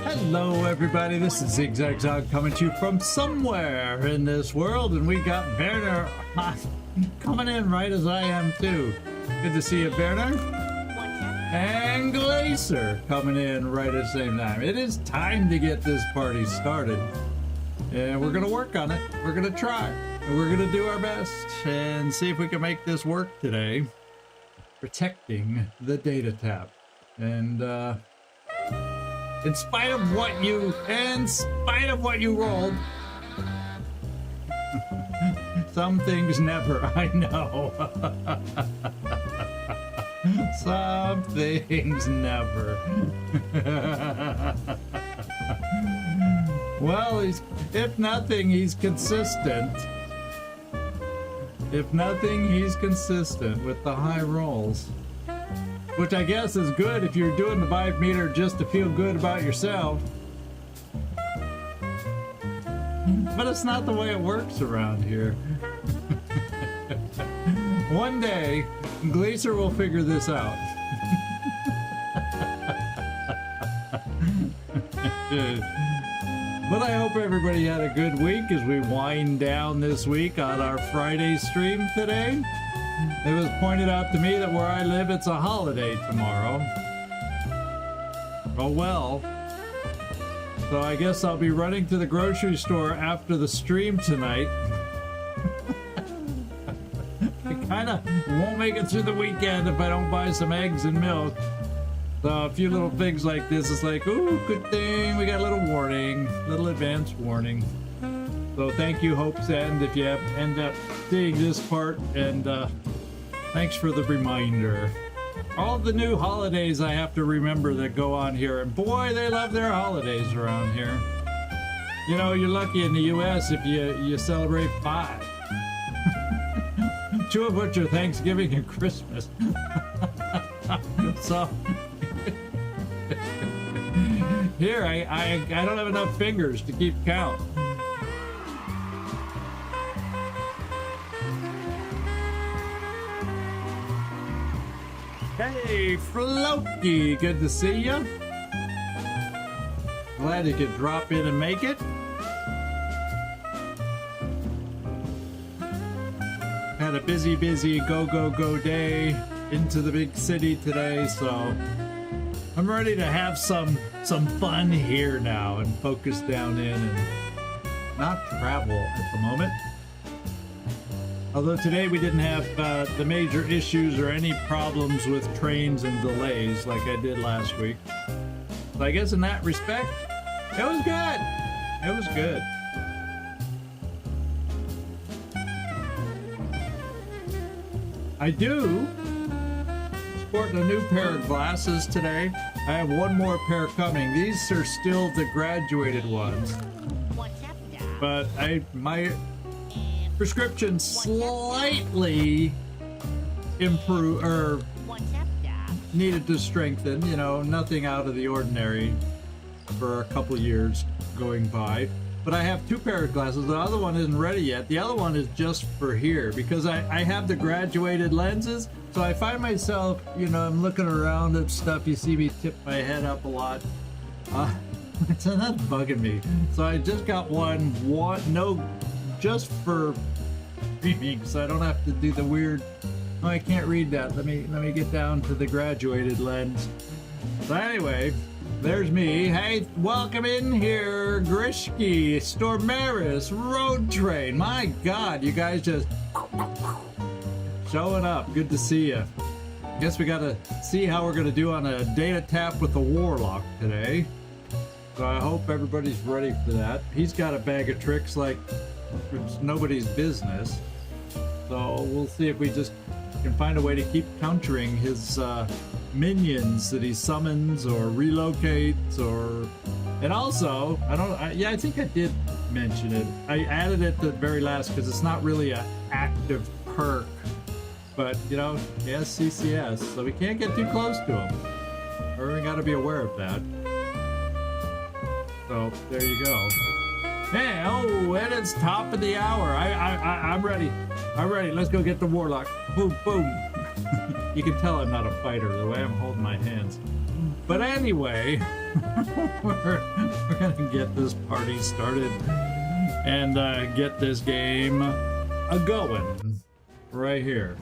Hello everybody, this is ZigZagZog coming to you from somewhere in this world, and we got Werner coming in right as I am too. Good to see you, Werner. And Gleacer coming in right at the same time. It is time to get this party started, and we're gonna work on it. We're gonna try, and we're gonna do our best and see if we can make this work today. Protecting the data tap, and in spite of what you rolled, some things never, I know. Some things never. Well, if nothing, he's consistent. If nothing, he's consistent with the high rolls. Which I guess is good if you're doing the vibe meter just to feel good about yourself. But it's not the way it works around here. One day, Gleacer will figure this out. But I hope everybody had a good week as we wind down this week on our Friday stream today. It was pointed out to me that where I live, it's a holiday tomorrow. Oh well. So I guess I'll be running to the grocery store after the stream tonight. I kinda won't make it through the weekend if I don't buy some eggs and milk. So a few little things like this is like, ooh, good thing we got a little warning, little advance warning. So thank you, Hope's End, if you end up seeing this part, and thanks for the reminder. All the new holidays I have to remember that go on here, and boy, they love their holidays around here. You know, you're lucky in the US if you celebrate 5. 2 of which are Thanksgiving and Christmas. So here I don't have enough fingers to keep count. Hey, Floki, good to see you. Glad you could drop in and make it. Had a busy go day into the big city today, so I'm ready to have some fun here now and focus down in and not travel at the moment. Although today we didn't have the major issues or any problems with trains and delays like I did last week. So I guess in that respect, it was good. It was good. I do sporting a new pair of glasses today. I have one more pair coming. These are still the graduated ones. But my prescription slightly improved, or needed to strengthen, you know, nothing out of the ordinary for a couple years going by. But I have 2 pairs of glasses. The other one isn't ready yet. The other one is just for here because I have the graduated lenses. So I find myself, you know, I'm looking around at stuff. You see me tip my head up a lot. So that's bugging me. So I just got one, just for reading, so I don't have to do the weird. Oh, I can't read that. Let me get down to the graduated lens. So anyway, there's me. Hey, welcome in here, Grishki, Stormaris, Road Train. My God, you guys just showing up. Good to see you. Guess we gotta see how we're gonna do on a data tap with the Warlock today. So I hope everybody's ready for that. He's got a bag of tricks like it's nobody's business. So we'll see if we just can find a way to keep countering his minions that he summons or relocates, or and also I think I did mention it. I added it at the very last because it's not really an active perk, but you know, he has CCS, so we can't get too close to him, or we got to be aware of that. So there you go. Hey, oh, and it's top of the hour. I'm ready. I'm ready. Let's go get the Warlock. Boom, boom. You can tell I'm not a fighter the way I'm holding my hands. But anyway, we're gonna get this party started and get this game going right here.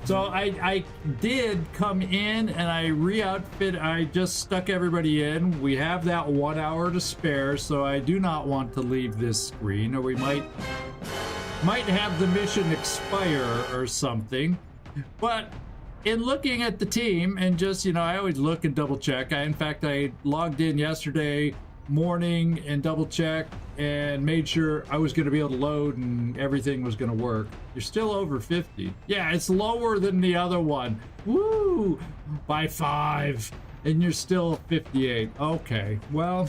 So I did come in and I re-outfit. I just stuck everybody in. We have that 1 hour to spare, so I do not want to leave this screen, or we might have the mission expire or something. But in looking at the team and just, you know, I always look and double check. In fact, I logged in yesterday morning and double checked and made sure I was going to be able to load and everything was going to work. You're still over 50. Yeah, it's lower than the other one. Woo! By 5. And you're still 58. Okay, well,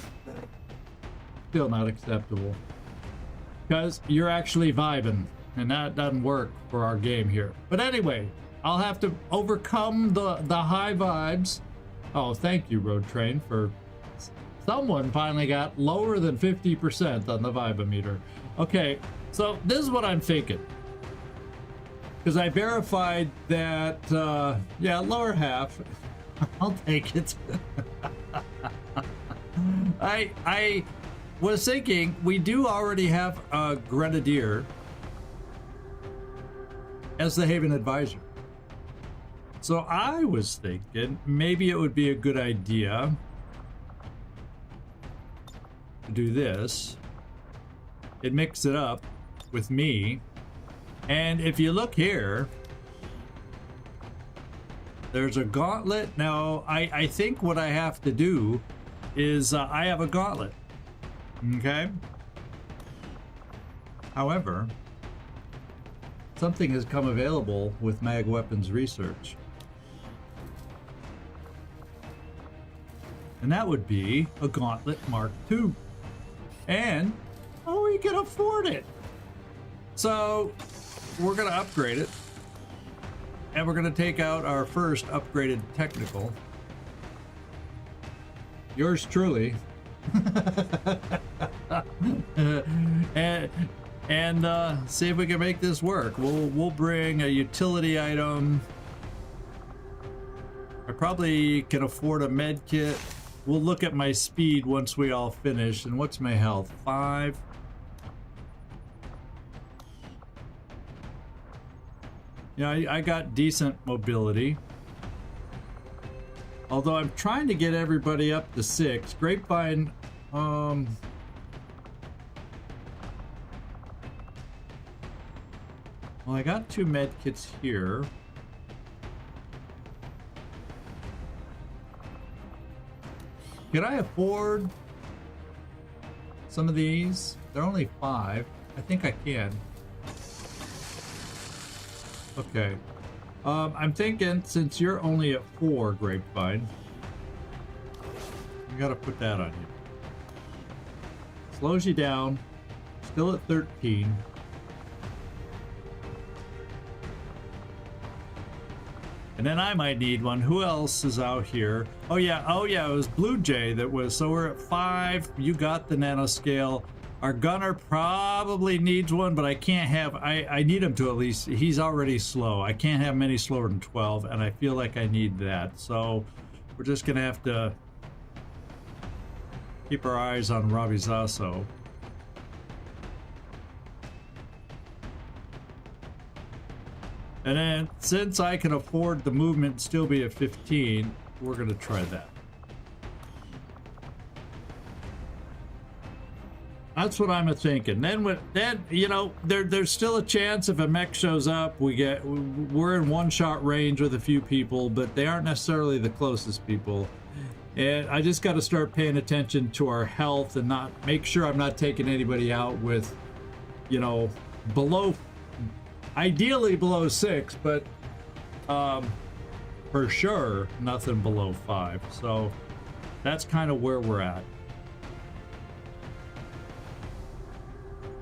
still not acceptable. Because you're actually vibing, and that doesn't work for our game here. But anyway, I'll have to overcome the high vibes. Oh, thank you, Road Train, for... Someone finally got lower than 50% on the vibometer. Okay, so this is what I'm thinking. Because I verified that, yeah, lower half. I'll take it. I was thinking we do already have a Grenadier as the Haven Advisor. So I was thinking maybe it would be a good idea to do this. It mix it up with me, and if you look here, there's a gauntlet. Now I think what I have to do is I have a gauntlet, okay? However, something has come available with mag weapons research, and that would be a gauntlet Mark II. And, oh, we can afford it. So, we're going to upgrade it. And we're going to take out our first upgraded technical. Yours truly. and see if we can make this work. We'll bring a utility item. I probably can afford a med kit. We'll look at my speed once we all finish. And what's my health? 5. Yeah, I got decent mobility. Although I'm trying to get everybody up to 6. Grapevine, well, I got 2 med kits here. Could I afford some of these? They're only 5. I think I can. Okay. I'm thinking since you're only at 4, Grapevine, you gotta put that on you. Slows you down. Still at 13. And then I might need one. Who else is out here? Oh yeah, it was Blue Jay that was. So we're at 5. You got the nanoscale. Our gunner probably needs one, but I can't have, I need him to at least, he's already slow. I can't have many slower than 12, and I feel like I need that. So we're just gonna have to keep our eyes on Ravi Zaso. And then, since I can afford the movement and still be at 15, we're going to try that. That's what I'm thinking. Then, you know, there's still a chance if a mech shows up, we're in one-shot range with a few people, but they aren't necessarily the closest people. And I just got to start paying attention to our health and not make sure I'm not taking anybody out with, you know, ideally below 6, but for sure nothing below 5. So that's kind of where we're at.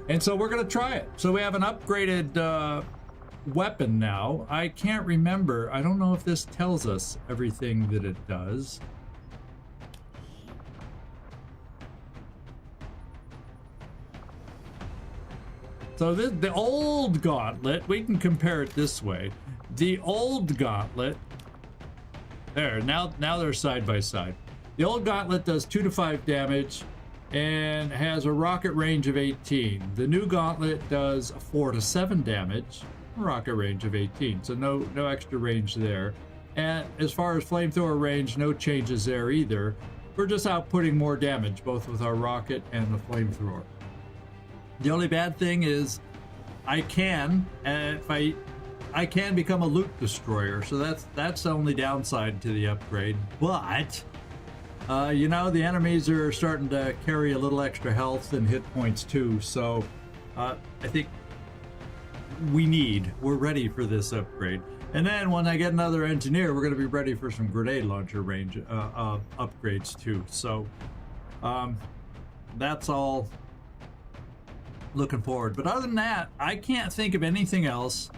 And so we're gonna try it. So we have an upgraded weapon now. I can't remember. I don't know if this tells us everything that it does. So the old gauntlet, we can compare it this way. The old gauntlet, there, now they're side by side. The old gauntlet does 2 to 5 damage and has a rocket range of 18. The new gauntlet does 4 to 7 damage, rocket range of 18. So no extra range there. And as far as flamethrower range, no changes there either. We're just outputting more damage, both with our rocket and the flamethrower. The only bad thing is I can become a loot destroyer, so that's the only downside to the upgrade. But you know, the enemies are starting to carry a little extra health and hit points too, so I think we're ready for this upgrade. And then when I get another engineer, we're going to be ready for some grenade launcher range upgrades too. So that's all looking forward. But other than that, I can't think of anything else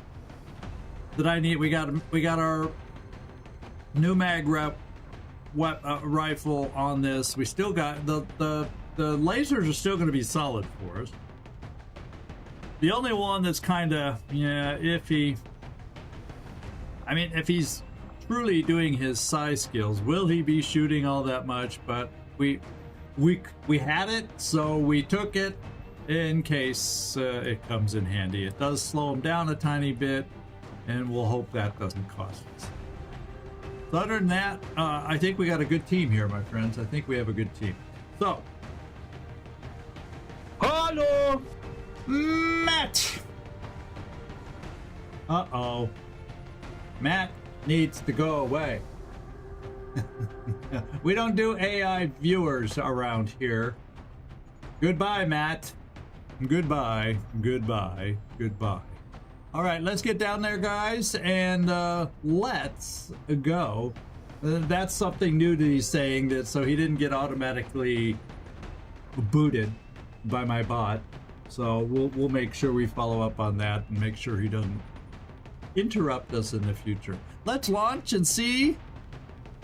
that I need. We got our new mag rep rifle on this. We still got the lasers are still going to be solid for us. The only one that's kind of iffy. I mean, if he's truly doing his size skills, will he be shooting all that much? But we had it, so we took it in case it comes in handy. It does slow him down a tiny bit, and we'll hope that doesn't cost us. So other than that, I think we got a good team here, my friends. I think we have a good team. So, hello, Matt. Uh-oh. Matt needs to go away. We don't do AI viewers around here. Goodbye, Matt. Goodbye. Goodbye. Goodbye. All right, let's get down there, guys, and let's go. That's something new that he's saying, that so he didn't get automatically booted by my bot. So we'll make sure we follow up on that and make sure he doesn't interrupt us in the future. Let's launch and see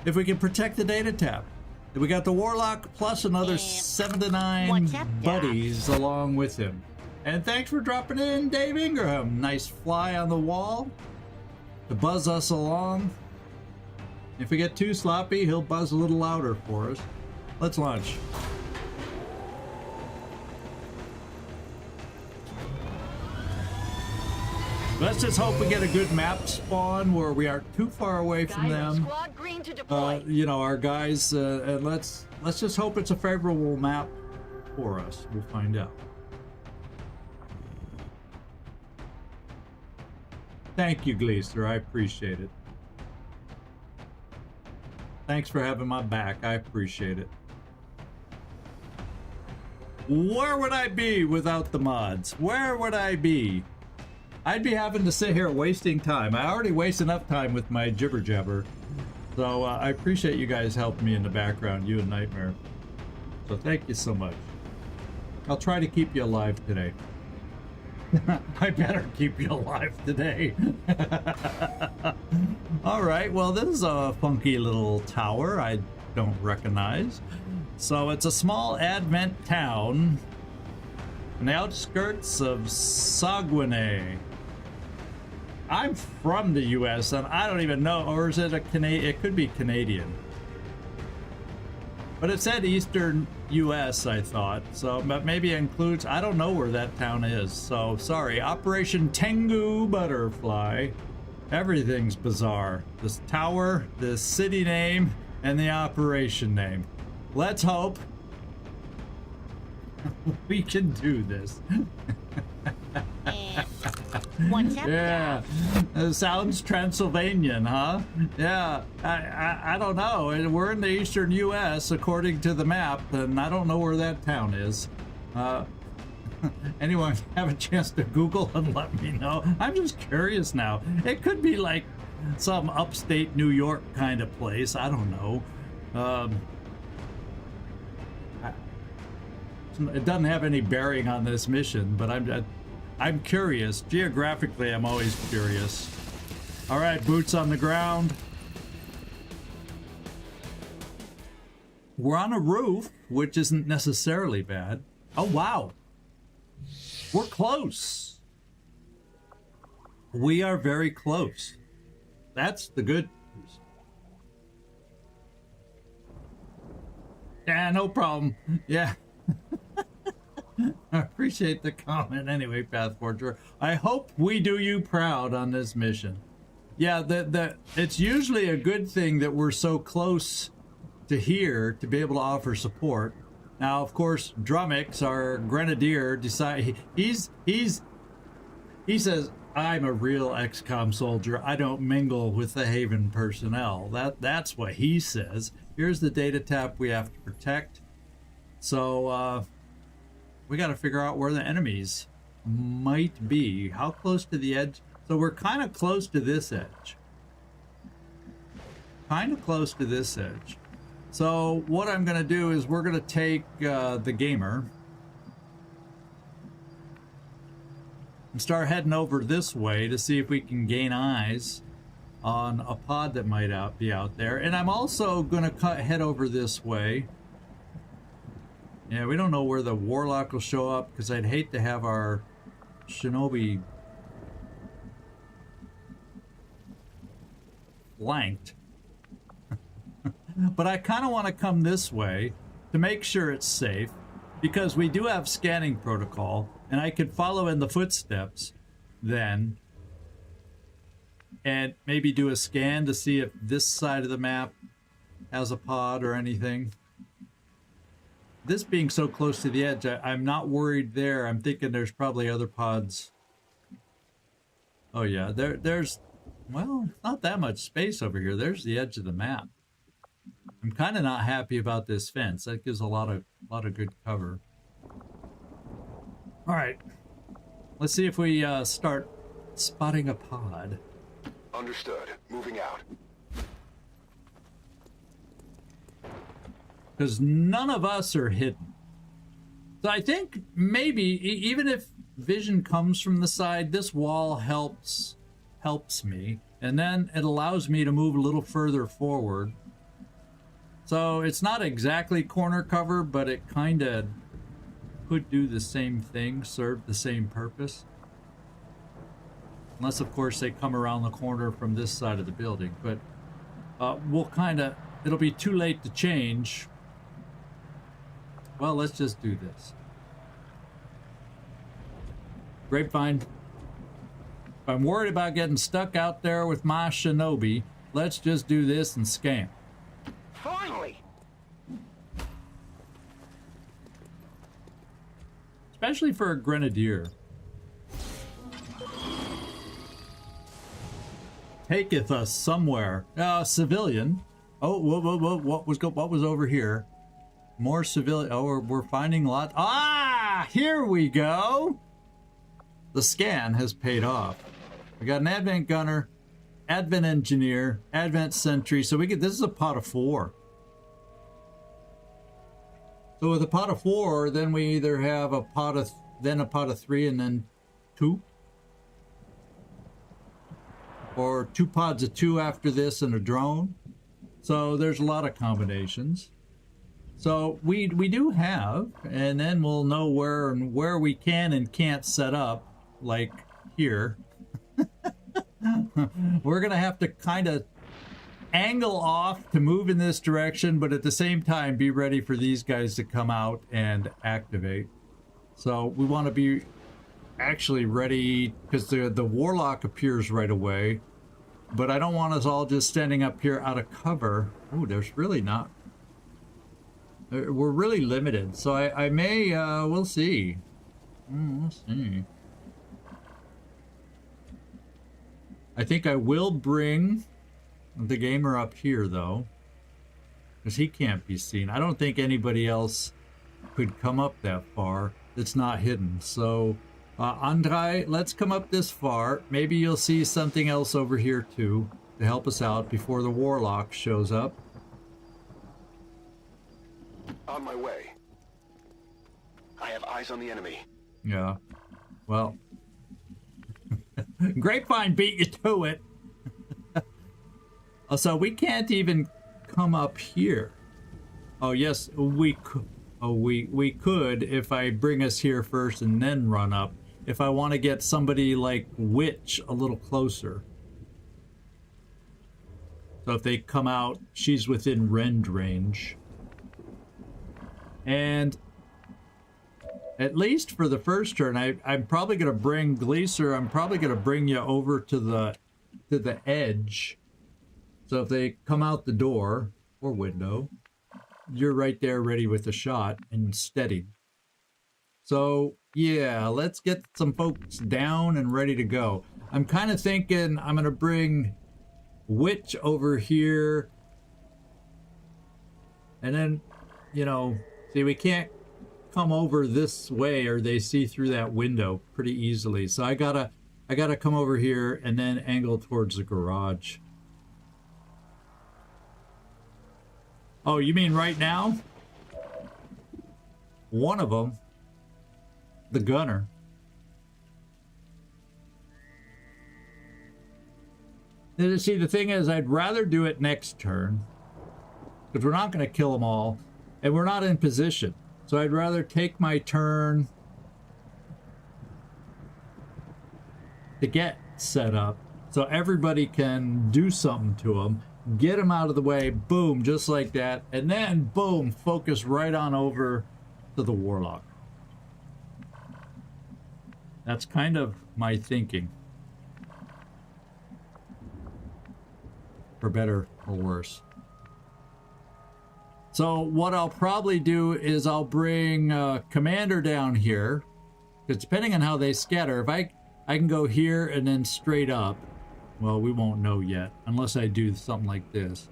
if we can protect the data tab. We got the Warlock plus another 7 to 9 buddies along with him. And thanks for dropping in, Dave Ingraham. Nice fly on the wall to buzz us along. If we get too sloppy, he'll buzz a little louder for us. Let's launch. Let's just hope we get a good map spawn where we aren't too far away from them. You know, our guys, and let's just hope it's a favorable map for us. We'll find out. Thank you, Gleacer. I appreciate it. Thanks for having my back. I appreciate it. Where would I be without the mods? Where would I be? I'd be having to sit here wasting time. I already waste enough time with my jibber jabber. So I appreciate you guys helping me in the background, you and Nightmare. So thank you so much. I'll try to keep you alive today. I better keep you alive today. All right, well, this is a funky little tower I don't recognize. So it's a small advent town on the outskirts of Saguenay. I'm from the US and I don't even know, or is it a Canadian? It could be Canadian. But it said Eastern US, I thought. So, but maybe it includes, I don't know where that town is. So, sorry. Operation Tengu Butterfly. Everything's bizarre. This tower, this city name, and the operation name. Let's hope we can do this. Yeah, it sounds Transylvanian, huh? Yeah, I don't know. We're in the eastern U.S. according to the map, and I don't know where that town is. Anyone have a chance to Google and let me know? I'm just curious now. It could be like some upstate New York kind of place. I don't know. It doesn't have any bearing on this mission, but I'm curious. Geographically, I'm always curious. All right, boots on the ground. We're on a roof, which isn't necessarily bad. Oh, wow. We're close. We are very close. That's the good news. Yeah, no problem. Yeah. I appreciate the comment anyway, Pathforger. I hope we do you proud on this mission. Yeah, it's usually a good thing that we're so close to here to be able to offer support. Now, of course, Drummix, our grenadier, he says, I'm a real XCOM soldier. I don't mingle with the Haven personnel. That's what he says. Here's the data tap we have to protect. So, we got to figure out where the enemies might be. How close to the edge? So we're kind of close to this edge. Kind of close to this edge. So what I'm going to do is we're going to take the gamer and start heading over this way to see if we can gain eyes on a pod that might be out there. And I'm also going to head over this way. Yeah, we don't know where the Warlock will show up because I'd hate to have our Shinobi flanked. But I kind of want to come this way to make sure it's safe because we do have scanning protocol and I could follow in the footsteps then and maybe do a scan to see if this side of the map has a pod or anything. This being so close to the edge, I'm not worried there. I'm thinking there's probably other pods. Oh yeah, there's, well, not that much space over here. There's the edge of the map. I'm kind of not happy about this fence. That gives a lot of good cover. All right, let's see if we start spotting a pod. Understood. Moving out. Because none of us are hidden. So I think maybe even if vision comes from the side, this wall helps me, and then it allows me to move a little further forward. So it's not exactly corner cover, but it kind of could do the same thing, serve the same purpose. Unless, of course, they come around the corner from this side of the building. But we'll it'll be too late to change. Well, let's just do this. Grapevine. If I'm worried about getting stuck out there with my Shinobi, let's just do this and scam. Finally! Especially for a grenadier. Taketh us somewhere. Civilian. Oh, whoa, what was over here? More civilian. Oh, we're finding a lot. Ah, here we go. The scan has paid off. We got an Advent Gunner, Advent Engineer, Advent Sentry. So this is a pot of 4. So with a pot of 4, then we either have a pot of 3 and then 2. Or 2 pods of 2 after this and a drone. So there's a lot of combinations. So we do have, and then we'll know where we can and can't set up, like here. We're gonna have to kind of angle off to move in this direction, but at the same time be ready for these guys to come out and activate. So we want to be actually ready because the Warlock appears right away, but I don't want us all just standing up here out of cover. Oh, there's really not. We're really limited, so I may, we'll see. We'll see. I think I will bring the gamer up here, though, because he can't be seen. I don't think anybody else could come up that far that's not hidden. So, Andrei, let's come up this far. Maybe you'll see something else over here, too, to help us out before the Warlock shows up. On my way. I have eyes on the enemy. Yeah. Well, Grapevine beat you to it. So we can't even come up here. Oh yes, we could. Oh, we could if I bring us here first and then run up. If I want to get somebody like Witch a little closer. So if they come out, she's within rend range. And at least for the first turn, I'm probably going to bring Gleacer. I'm probably going to bring you over to the edge. So if they come out the door or window, you're right there ready with a shot and steady. So yeah, let's get some folks down and ready to go. I'm kind of thinking I'm going to bring Witch over here. And then, you know, see, we can't come over this way or they see through that window pretty easily. So I gotta come over here and then angle towards the garage. Oh, you mean right now? One of them, the gunner. See, the thing is, I'd rather do it next turn, because we're not going to kill them all, and we're not in position. So I'd rather take my turn to get set up, so everybody can do something to them, get them out of the way, boom, just like that, and then, boom, focus right on over to the Warlock. That's kind of my thinking. For better or worse. So what I'll probably do is I'll bring Commander down here, because depending on how they scatter, if I can go here and then straight up, well, we won't know yet unless I do something like this.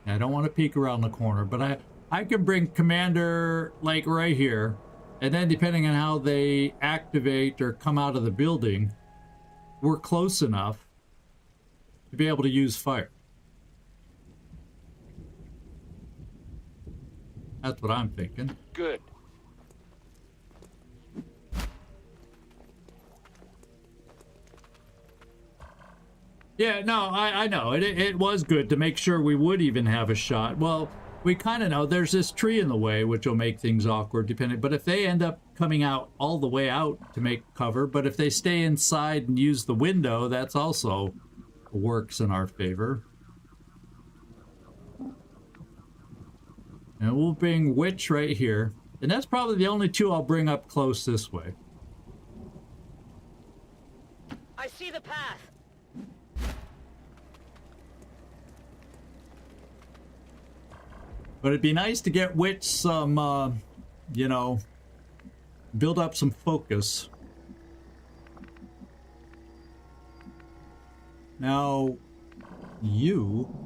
I don't want to peek around the corner, but I can bring Commander like right here, and then depending on how they activate or come out of the building, we're close enough to be able to use fire. That's what I'm thinking. Good. Yeah, no, I know. It was good to make sure we would even have a shot. Well, we kind of know there's this tree in the way, which will make things awkward depending. But if they end up coming out all the way out to make cover, but if they stay inside and use the window, that's also works in our favor. And we'll bring Witch right here. And that's probably the only two I'll bring up close this way. I see the path. But it'd be nice to get Witch some, you know, build up some focus. Now, you...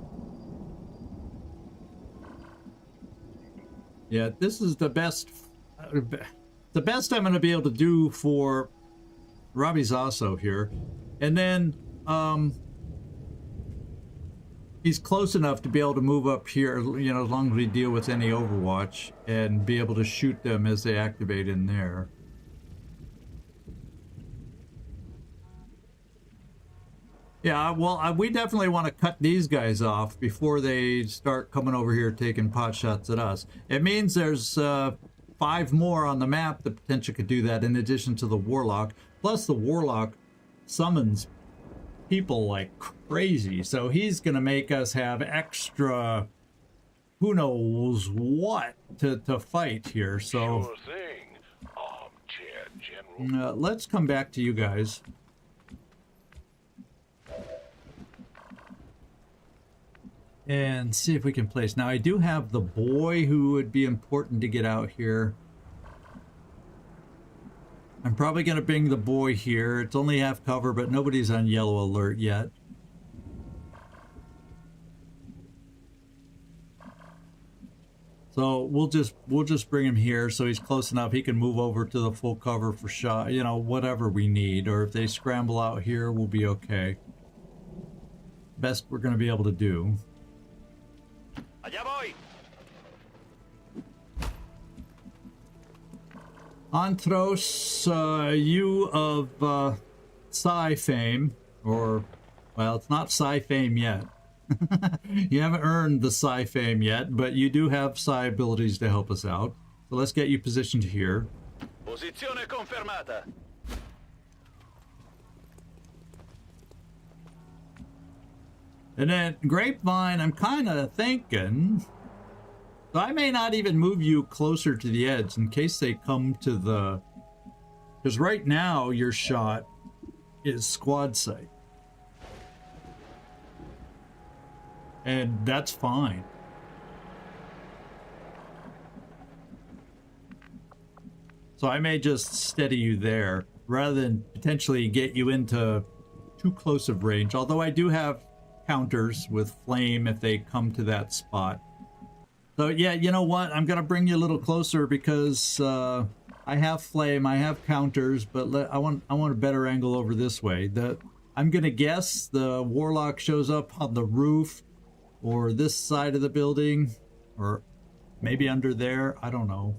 Yeah, this is the best I'm going to be able to do for Robbie Zasso here. And then, he's close enough to be able to move up here, you know, as long as we deal with any Overwatch, and be able to shoot them as they activate in there. Yeah, well, we definitely want to cut these guys off before they start coming over here taking pot shots at us. It means there's 5 more on the map that potentially could do that, in addition to the Warlock. Plus, the Warlock summons people like crazy, so he's going to make us have extra who knows what to fight here. So, Sure thing, Armchair General. let's come back to you guys. And see if we can place. Now, I do have the boy who would be important to get out here. I'm probably going to bring the boy here. It's only half cover, but nobody's on yellow alert yet. So we'll just bring him here so he's close enough. He can move over to the full cover for shot, you know, whatever we need. Or if they scramble out here, we'll be okay. Best we're going to be able to do. Allá voy. Antros, you of Psy fame, or, well, it's not Psy fame yet. You haven't earned the Psy fame yet, but you do have Psy abilities to help us out. So let's get you positioned here. Posizione confermata. And then Grapevine, I'm kind of thinking So I may not even move you closer to the edge in case they come to the... Because right now your shot is squad sight. And that's fine. So I may just steady you there rather than potentially get you into too close of range. Although I do have counters with flame if they come to that spot. So yeah, you know what? I'm going to bring you a little closer because I have flame, I have counters, but I want a better angle over this way. I'm going to guess the Warlock shows up on the roof or this side of the building or maybe under there. I don't know.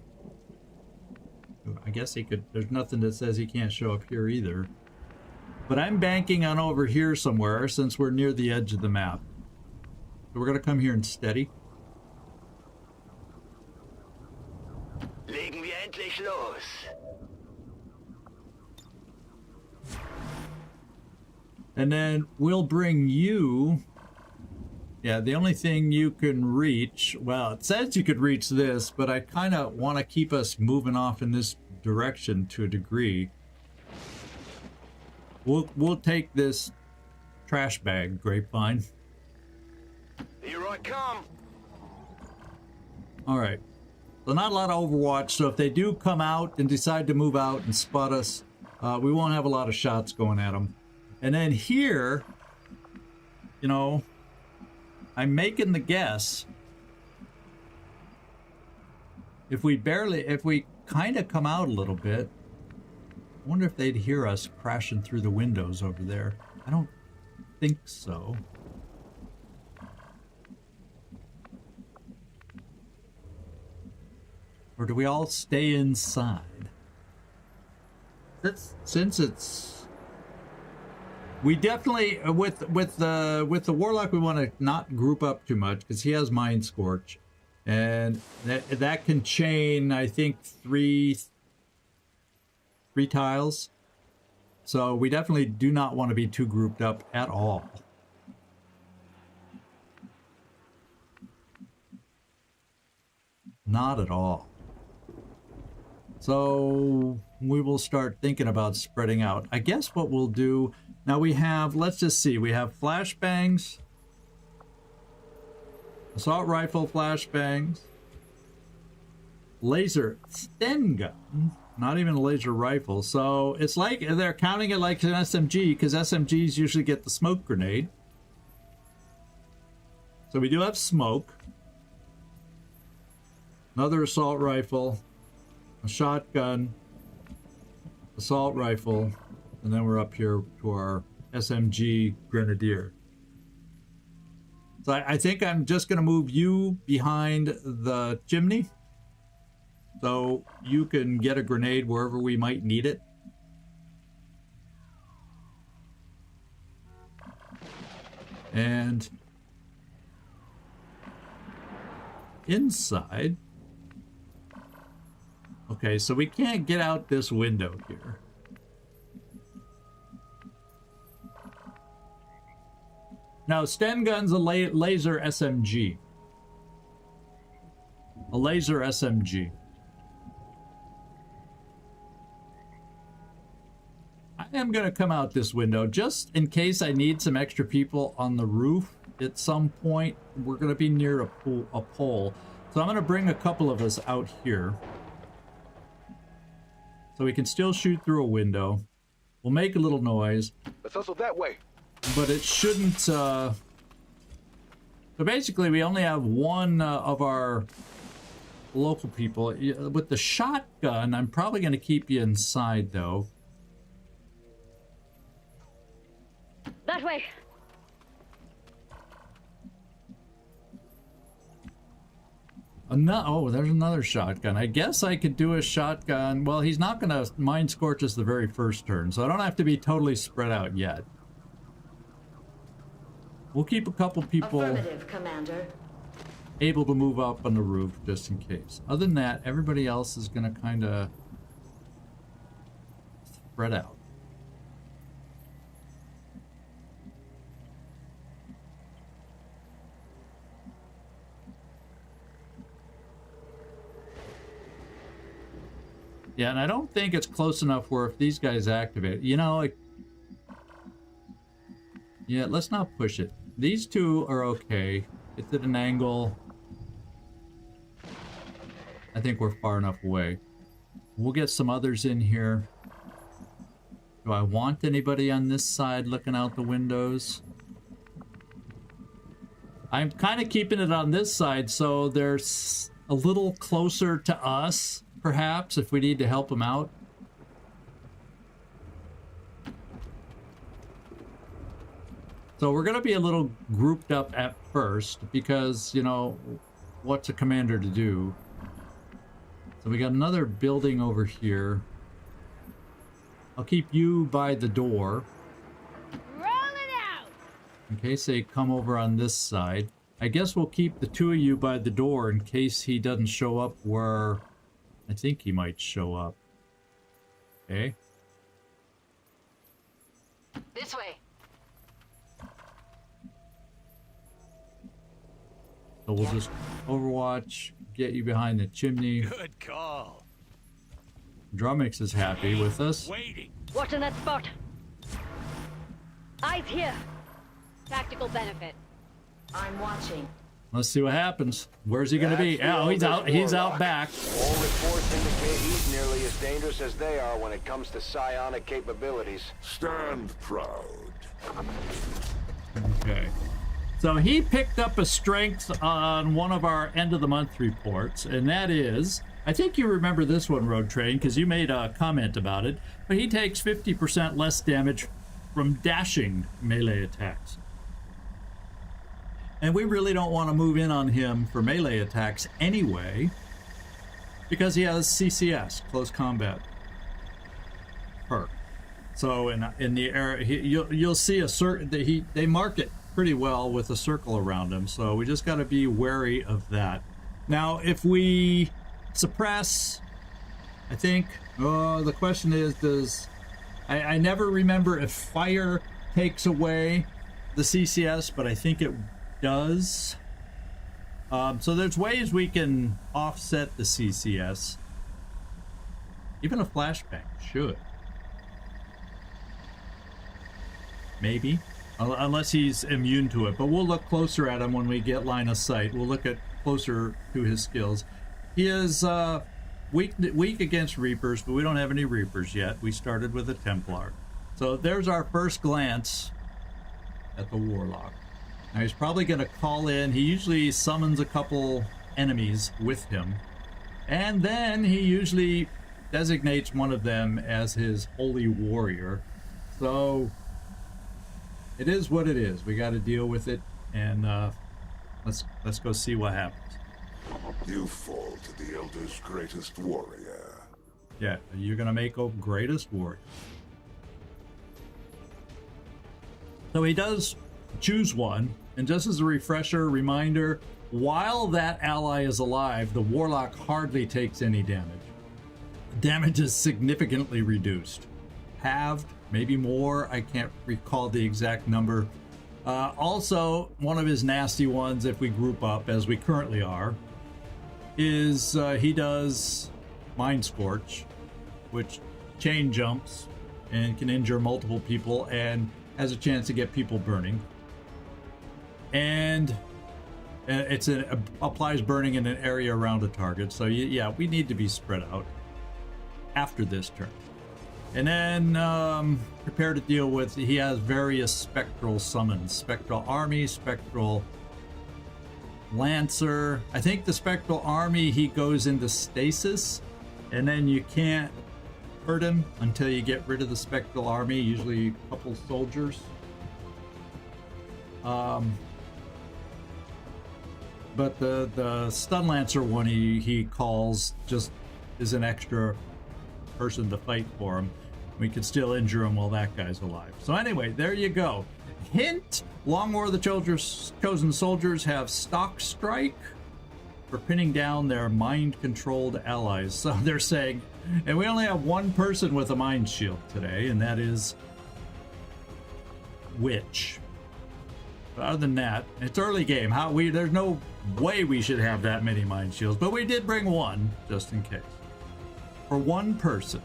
I guess he could. There's nothing that says he can't show up here either. But I'm banking on over here somewhere since we're near the edge of the map. So we're going to come here and steady. Legen wir endlich los. And then we'll bring you... Yeah, the only thing you can reach... Well, it says you could reach this, but I kind of want to keep us moving off in this direction to a degree. We'll take this trash bag, Grapevine. Here I come. All right. So not a lot of Overwatch, so if they do come out and decide to move out and spot us, we won't have a lot of shots going at them. And then here, you know, I'm making the guess. If we kind of come out a little bit, I wonder if they'd hear us crashing through the windows over there. I don't think so. Or do we all stay inside? Since it's... We definitely, with the Warlock, we want to not group up too much because he has Mind Scorch. And that can chain, I think, three tiles. So we definitely do not want to be too grouped up at all. Not at all. So we will start thinking about spreading out. I guess what we'll do... Now we have, let's just see, we have flashbangs. Assault rifle flashbangs. Laser Sten gun. Not even a laser rifle. So it's like they're counting it like an SMG because SMGs usually get the smoke grenade. So we do have smoke. Another assault rifle. A shotgun. Assault rifle. And then we're up here to our SMG Grenadier. So I think I'm just going to move you behind the chimney. So you can get a grenade wherever we might need it. And inside. Okay, so we can't get out this window here. Now, Sten gun's a laser SMG. A laser SMG. I am going to come out this window just in case I need some extra people on the roof. At some point, we're going to be near a pole. So I'm going to bring a couple of us out here. So we can still shoot through a window. We'll make a little noise. Let's hustle that way. But it shouldn't, so basically we only have one of our local people. With the shotgun, I'm probably going to keep you inside, though. That way. Oh, there's another shotgun. I guess I could do a shotgun. Well, he's not going to Mind Scorch us the very first turn, so I don't have to be totally spread out yet. We'll keep a couple people Affirmative, Commander. able to move up on the roof just in case. Other than that, everybody else is going to kind of spread out. Yeah, and I don't think it's close enough where if these guys activate, you know, like, yeah, let's not push it. These two are okay. It's at an angle. I think we're far enough away. We'll get some others in here. Do I want anybody on this side looking out the windows? I'm kind of keeping it on this side so there's a little closer to us, perhaps, if we need to help them out. So we're going to be a little grouped up at first because, you know, what's a commander to do? So we got another building over here. I'll keep you by the door. Roll it out! In case they come over on this side. I guess we'll keep the two of you by the door in case he doesn't show up where I think he might show up. Okay. This way. So we'll just Overwatch, get you behind the chimney. Good call. Drummix is happy with us. Waiting. Watching that spot. Eyes here. Tactical benefit. I'm watching. Let's see what happens. Where's he gonna be? Oh, he's out. He's out back. All reports indicate he's nearly as dangerous as they are when it comes to psionic capabilities. Stand proud. Okay. So he picked up a strength on one of our end of the month reports, and that is, I think you remember this one, Road Train, because you made a comment about it, but he takes 50% less damage from dashing melee attacks. And we really don't want to move in on him for melee attacks anyway, because he has CCS, close combat perk. So in the area, you'll see a certain they mark it pretty well with a circle around him. So we just got to be wary of that. Now, if we suppress, I think the question is, does I never remember if fire takes away the CCS, but I think it does. So there's ways we can offset the CCS. Even a flashbang should. Maybe. Unless he's immune to it. But we'll look closer at him when we get line of sight. We'll look at closer to his skills. He is weak against Reapers, but we don't have any Reapers yet. We started with a Templar. So there's our first glance at the Warlock. Now he's probably going to call in. He usually summons a couple enemies with him. And then he usually designates one of them as his holy warrior. So it is what it is. We got to deal with it, and let's go see what happens. You fall to the Elder's greatest warrior. Yeah, you're gonna make a greatest warrior. So he does choose one, and just as a refresher, reminder, while that ally is alive, the Warlock hardly takes any damage. Damage is significantly reduced. Halved, maybe more, I can't recall the exact number. Also, one of his nasty ones, if we group up, as we currently are, is he does Mind Scorch, which chain jumps and can injure multiple people and has a chance to get people burning. And applies burning in an area around a target. So yeah, we need to be spread out after this turn. And then prepare to deal with, he has various spectral summons. Spectral Army, Spectral Lancer. I think the Spectral Army, he goes into stasis, and then you can't hurt him until you get rid of the Spectral Army, usually a couple soldiers. But the Stun Lancer one he calls just is an extra person to fight for him. We can still injure him while that guy's alive. So anyway, there you go. Hint, Long War of the Chosen Soldiers have Stock Strike for pinning down their mind-controlled allies. So they're saying, and we only have one person with a mind shield today, and that is Witch. But other than that, it's early game. There's no way we should have that many mind shields, but we did bring one just in case. for one person.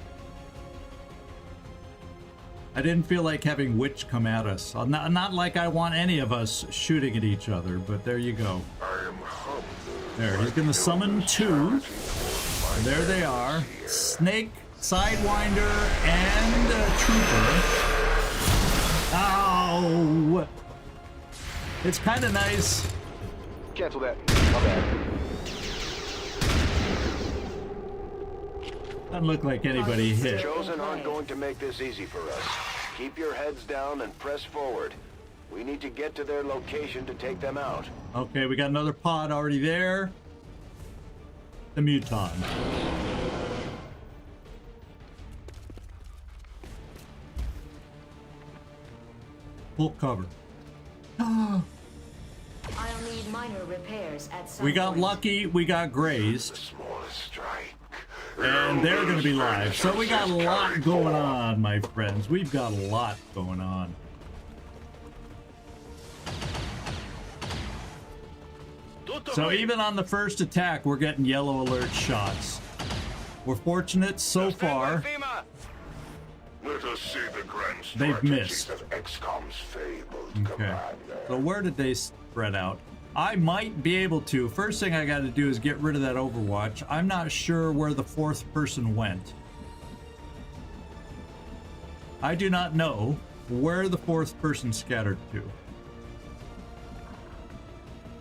I didn't feel like having Witch come at us. Not like I want any of us shooting at each other, but there you go. I am humbled. There, he's gonna summon two. And there they are. Snake, Sidewinder, and Trooper. Ow! It's kind of nice. Cancel that. My bad. Doesn't look like anybody hit. Chosen aren't going to make this easy for us. Keep your heads down and press forward. We need to get to their location to take them out. Okay, we got another pod already there. The Muton. Full cover. I'll need minor repairs at some We got point. lucky, we got grazed, The smallest strike. and they're gonna be live. So we got a lot going on, my friends. We've got a lot going on. So even on the first attack, we're getting yellow alert shots. We're fortunate so far. Let us see the grand They've strategies missed. of XCOM's fabled Okay. commander. So where did they spread out? I might be able to. First thing I got to do is get rid of that Overwatch. I'm not sure where the fourth person went. I do not know where the fourth person scattered to.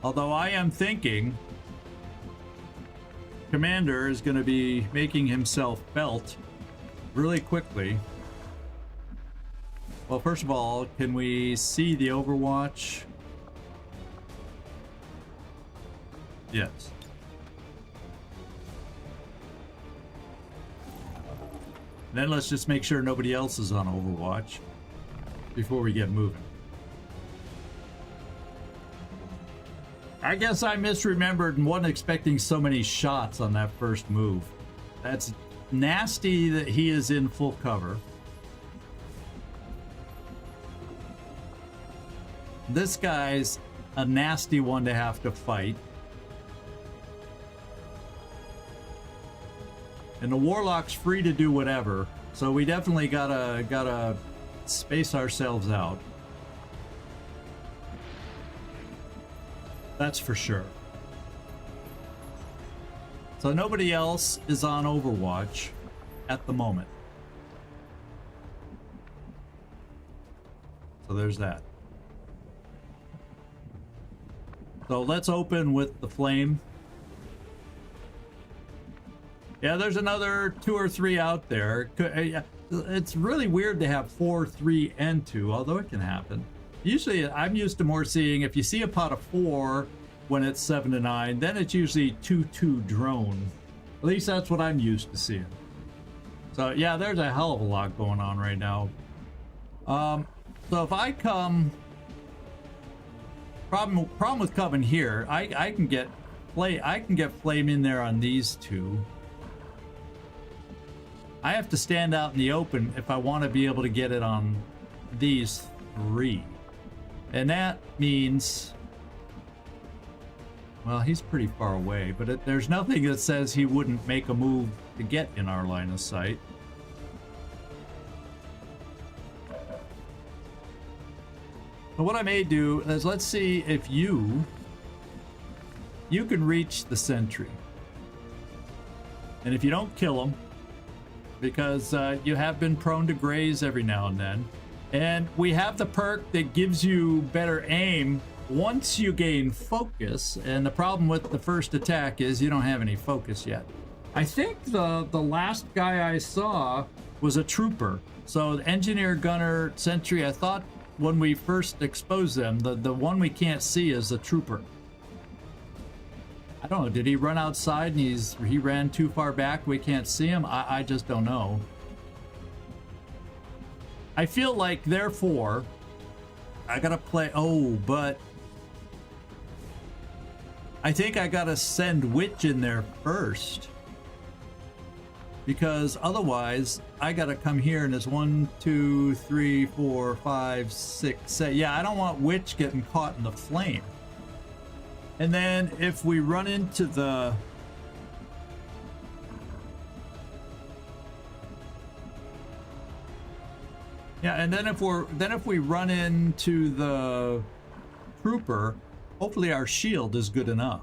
Although I am thinking Commander is going to be making himself felt really quickly. Well, first of all, can we see the Overwatch? Yes. Then let's just make sure nobody else is on Overwatch before we get moving. I guess I misremembered and wasn't expecting so many shots on that first move. That's nasty that he is in full cover. This guy's a nasty one to have to fight. And the Warlock's free to do whatever, so we definitely gotta space ourselves out. That's for sure. So nobody else is on Overwatch at the moment. So there's that. So let's open with the flame. Yeah, there's another 2 or 3 out there. It's really weird to have 4, 3, and 2, although it can happen. Usually, I'm used to more seeing, if you see a pot of 4 when it's 7 to 9, then it's usually 2-2 drone. At least that's what I'm used to seeing. So yeah, there's a hell of a lot going on right now. So if I come... Problem with coming here, I can get flame in there on these 2. I have to stand out in the open if I want to be able to get it on these 3. And that means, well, he's pretty far away, but there's nothing that says he wouldn't make a move to get in our line of sight. So what I may do is, let's see if you can reach the sentry. And if you don't kill him, because you have been prone to graze every now and then. And we have the perk that gives you better aim once you gain focus. And the problem with the first attack is you don't have any focus yet. I think the last guy I saw was a trooper. So the engineer, gunner, sentry, I thought when we first exposed them, the one we can't see is a trooper. I don't know, did he run outside and he ran too far back, we can't see him? I just don't know. I feel like, therefore, I gotta play, but I think I gotta send Witch in there first. Because otherwise, I gotta come here and there's 1, 2, 3, 4, 5, 6, 7. Yeah, I don't want Witch getting caught in the flame. And then if we run into the... Yeah, and then if we run into the trooper, hopefully our shield is good enough.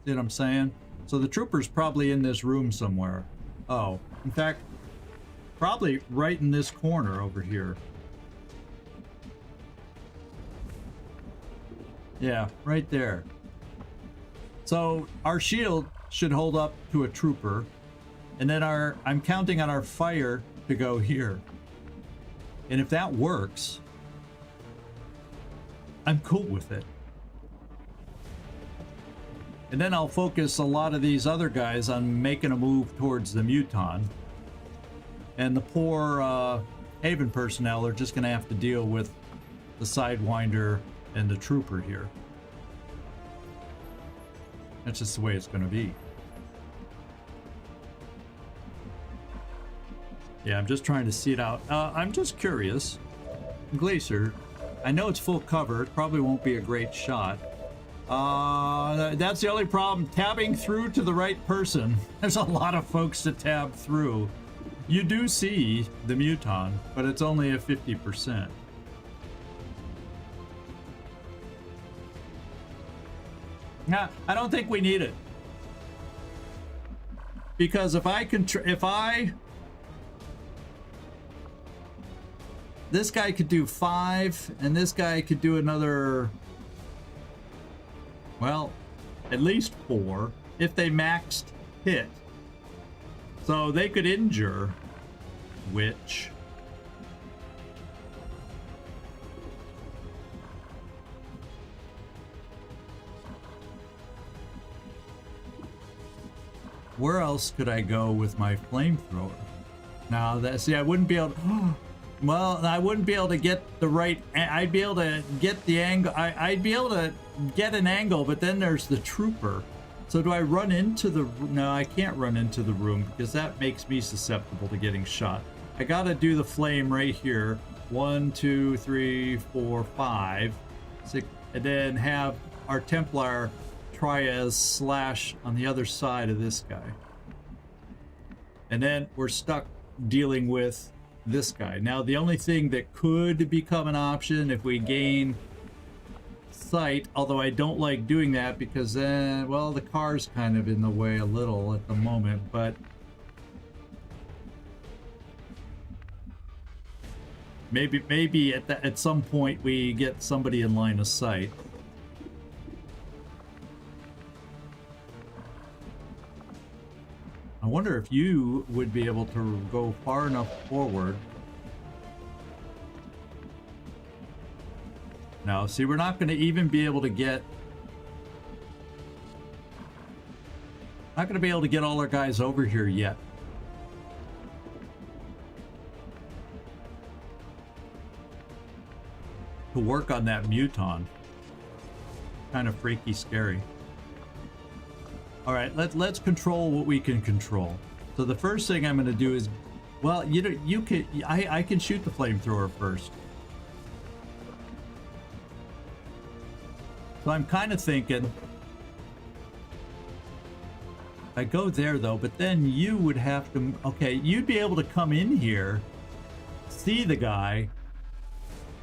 See what I'm saying? So the trooper's probably in this room somewhere. Oh, in fact, probably right in this corner over here. Yeah, right there. So our shield should hold up to a trooper, and then I'm counting on our fire to go here. And if that works, I'm cool with it. And then I'll focus a lot of these other guys on making a move towards the Muton. And the poor Haven personnel are just going to have to deal with the Sidewinder and the Trooper here. That's just the way it's going to be. Yeah, I'm just trying to see it out. I'm just curious. Gleacer, I know it's full cover. It probably won't be a great shot. That's the only problem. Tabbing through to the right person. There's a lot of folks to tab through. You do see the Muton, but it's only a 50%. Nah, I don't think we need it. Because if this guy could do 5, and this guy could do another, well, at least 4, if they maxed hit. So they could injure, which... Where else could I go with my flamethrower? Now, see, I wouldn't be able to... Well, I wouldn't be able to get the right... I'd be able to get the angle... I'd be able to get an angle, but then there's the trooper. So do I run into the... No, I can't run into the room, because that makes me susceptible to getting shot. I gotta do the flame right here. 1, 2, 3, 4, 5, 6... And then have our Templar try as slash on the other side of this guy. And then we're stuck dealing with this guy. Now, the only thing that could become an option if we gain sight, although I don't like doing that because then, well, the car's kind of in the way a little at the moment, but maybe at some point we get somebody in line of sight. I wonder if you would be able to go far enough forward. No, see, we're not going to even be able to get... Not going to be able to get all our guys over here yet. To work on that Muton. Kind of freaky scary. All right, let's control what we can control. So the first thing I'm going to do is, well, I can shoot the flamethrower first. So I'm kind of thinking, I go there though, but then you would have to, okay, you'd be able to come in here, see the guy,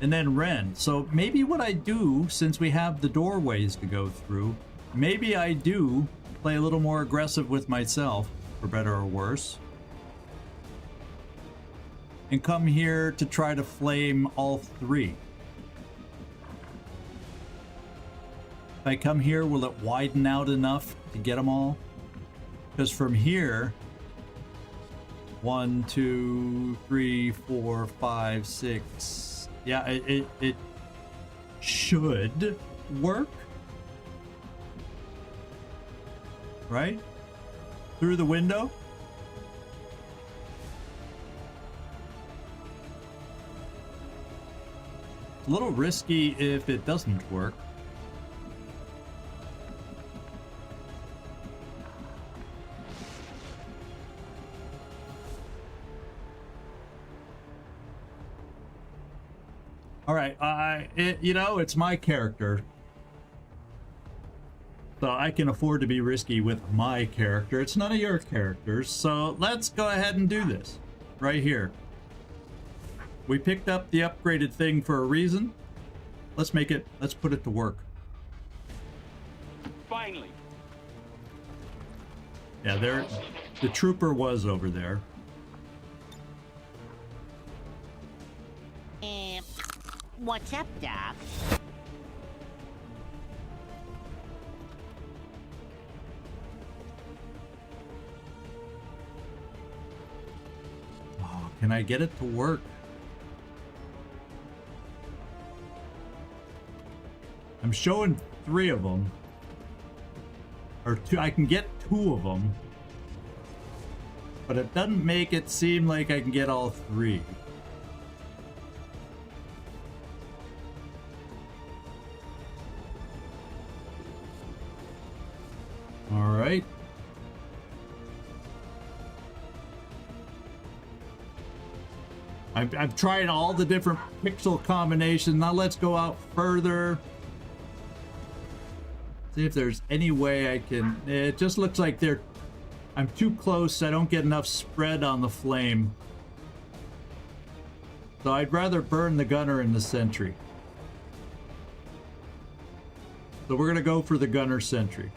and then run. So maybe what I do, since we have the doorways to go through, maybe I do play a little more aggressive with myself, for better or worse, and come here to try to flame all 3. If I come here, will it widen out enough to get them all? Because from here, 1, 2, 3, 4, 5, 6, yeah, it should work. Right? Through the window? It's a little risky if it doesn't work. All right, you know, it's my character. So I can afford to be risky with my character. It's none of your characters. So let's go ahead and do this right here. We picked up the upgraded thing for a reason. Let's put it to work. Finally. Yeah, the trooper was over there. What's up, Doc? Oh, can I get it to work? I'm showing 3 of them. Or 2, I can get 2 of them. But it doesn't make it seem like I can get all 3. All right. I've tried all the different pixel combinations. Now let's go out further. See if there's any way I can. It just looks like I'm too close. I don't get enough spread on the flame. So I'd rather burn the gunner and the sentry. So we're gonna go for the gunner sentry.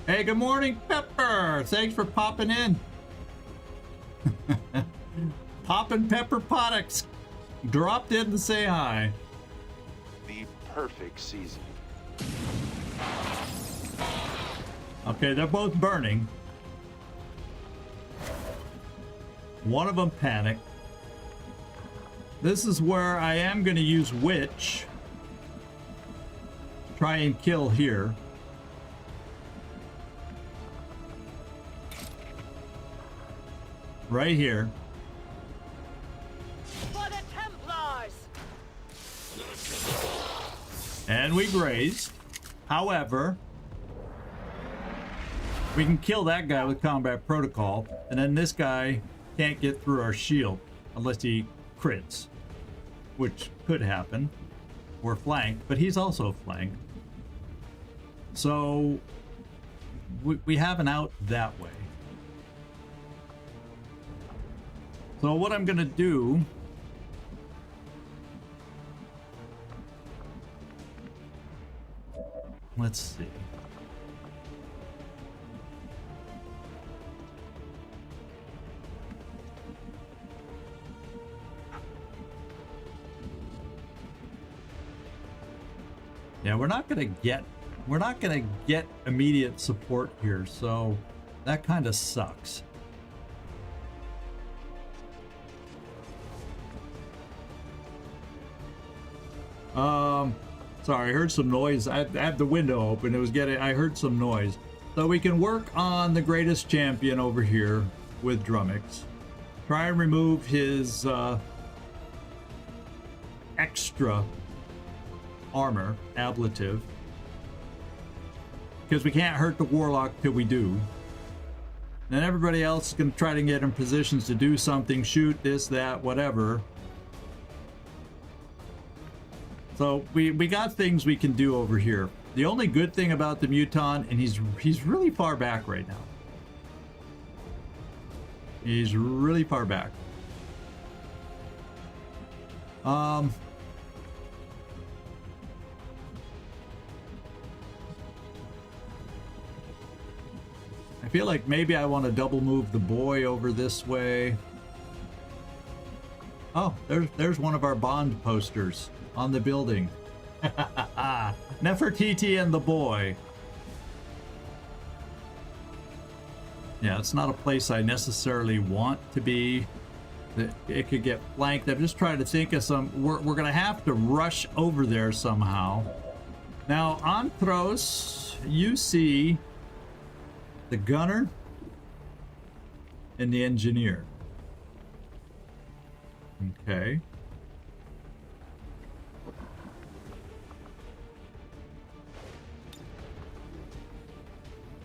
Hey, good morning, Pepper. Thanks for popping in. Poppin' Pepper Pottix dropped in to say hi. The perfect season. Okay, they're both burning. One of them panicked. This is where I am going to use Witch. Try and kill here. Right here. For the Templars! And we grazed. However, we can kill that guy with combat protocol, and then this guy can't get through our shield unless he crits, which could happen. We're flanked, but he's also flanked. So we have an out that way. So what I'm gonna do, let's see. Yeah, we're not gonna get immediate support here, so that kind of sucks. Sorry, I heard some noise. I had the window open. I heard some noise. So we can work on the greatest champion over here with Drummix. Try and remove his extra armor, ablative. Because we can't hurt the Warlock till we do. Then everybody else is going to try to get in positions to do something, shoot this, that, whatever. So we got things we can do over here. The only good thing about the Muton, and he's really far back right now. He's really far back. I feel like maybe I want to double move the boy over this way. Oh, there's one of our Bond posters on the building. Nefertiti and the boy. Yeah, it's not a place I necessarily want to be. It could get flanked. I'm just trying to think of some. We're gonna have to rush over there somehow. Now, Anthros, you see the gunner and the engineer. Okay.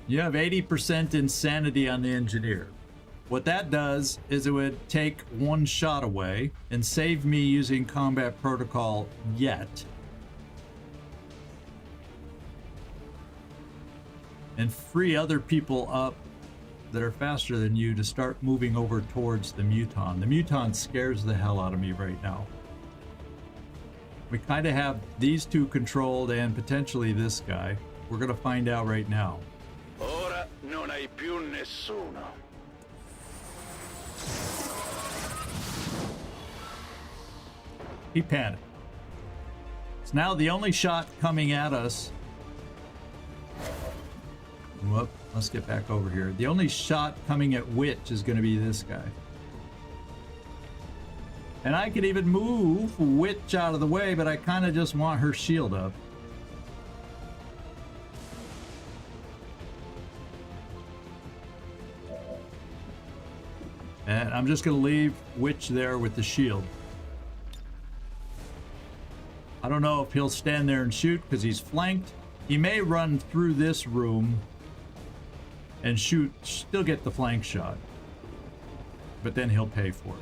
You have 80% insanity on the engineer. What that does is it would take one shot away and save me using combat protocol yet. And free other people up that are faster than you to start moving over towards the Muton. The Muton scares the hell out of me right now. We kind of have these two controlled and potentially this guy. We're going to find out right now. Ora non hai più nessuno. He panicked. So now the only shot coming at us... Whoop, let's get back over here. The only shot coming at Witch is going to be this guy. And I could even move Witch out of the way, but I kind of just want her shield up. And I'm just going to leave Witch there with the shield. I don't know if he'll stand there and shoot because he's flanked. He may run through this room and shoot, still get the flank shot. But then he'll pay for it.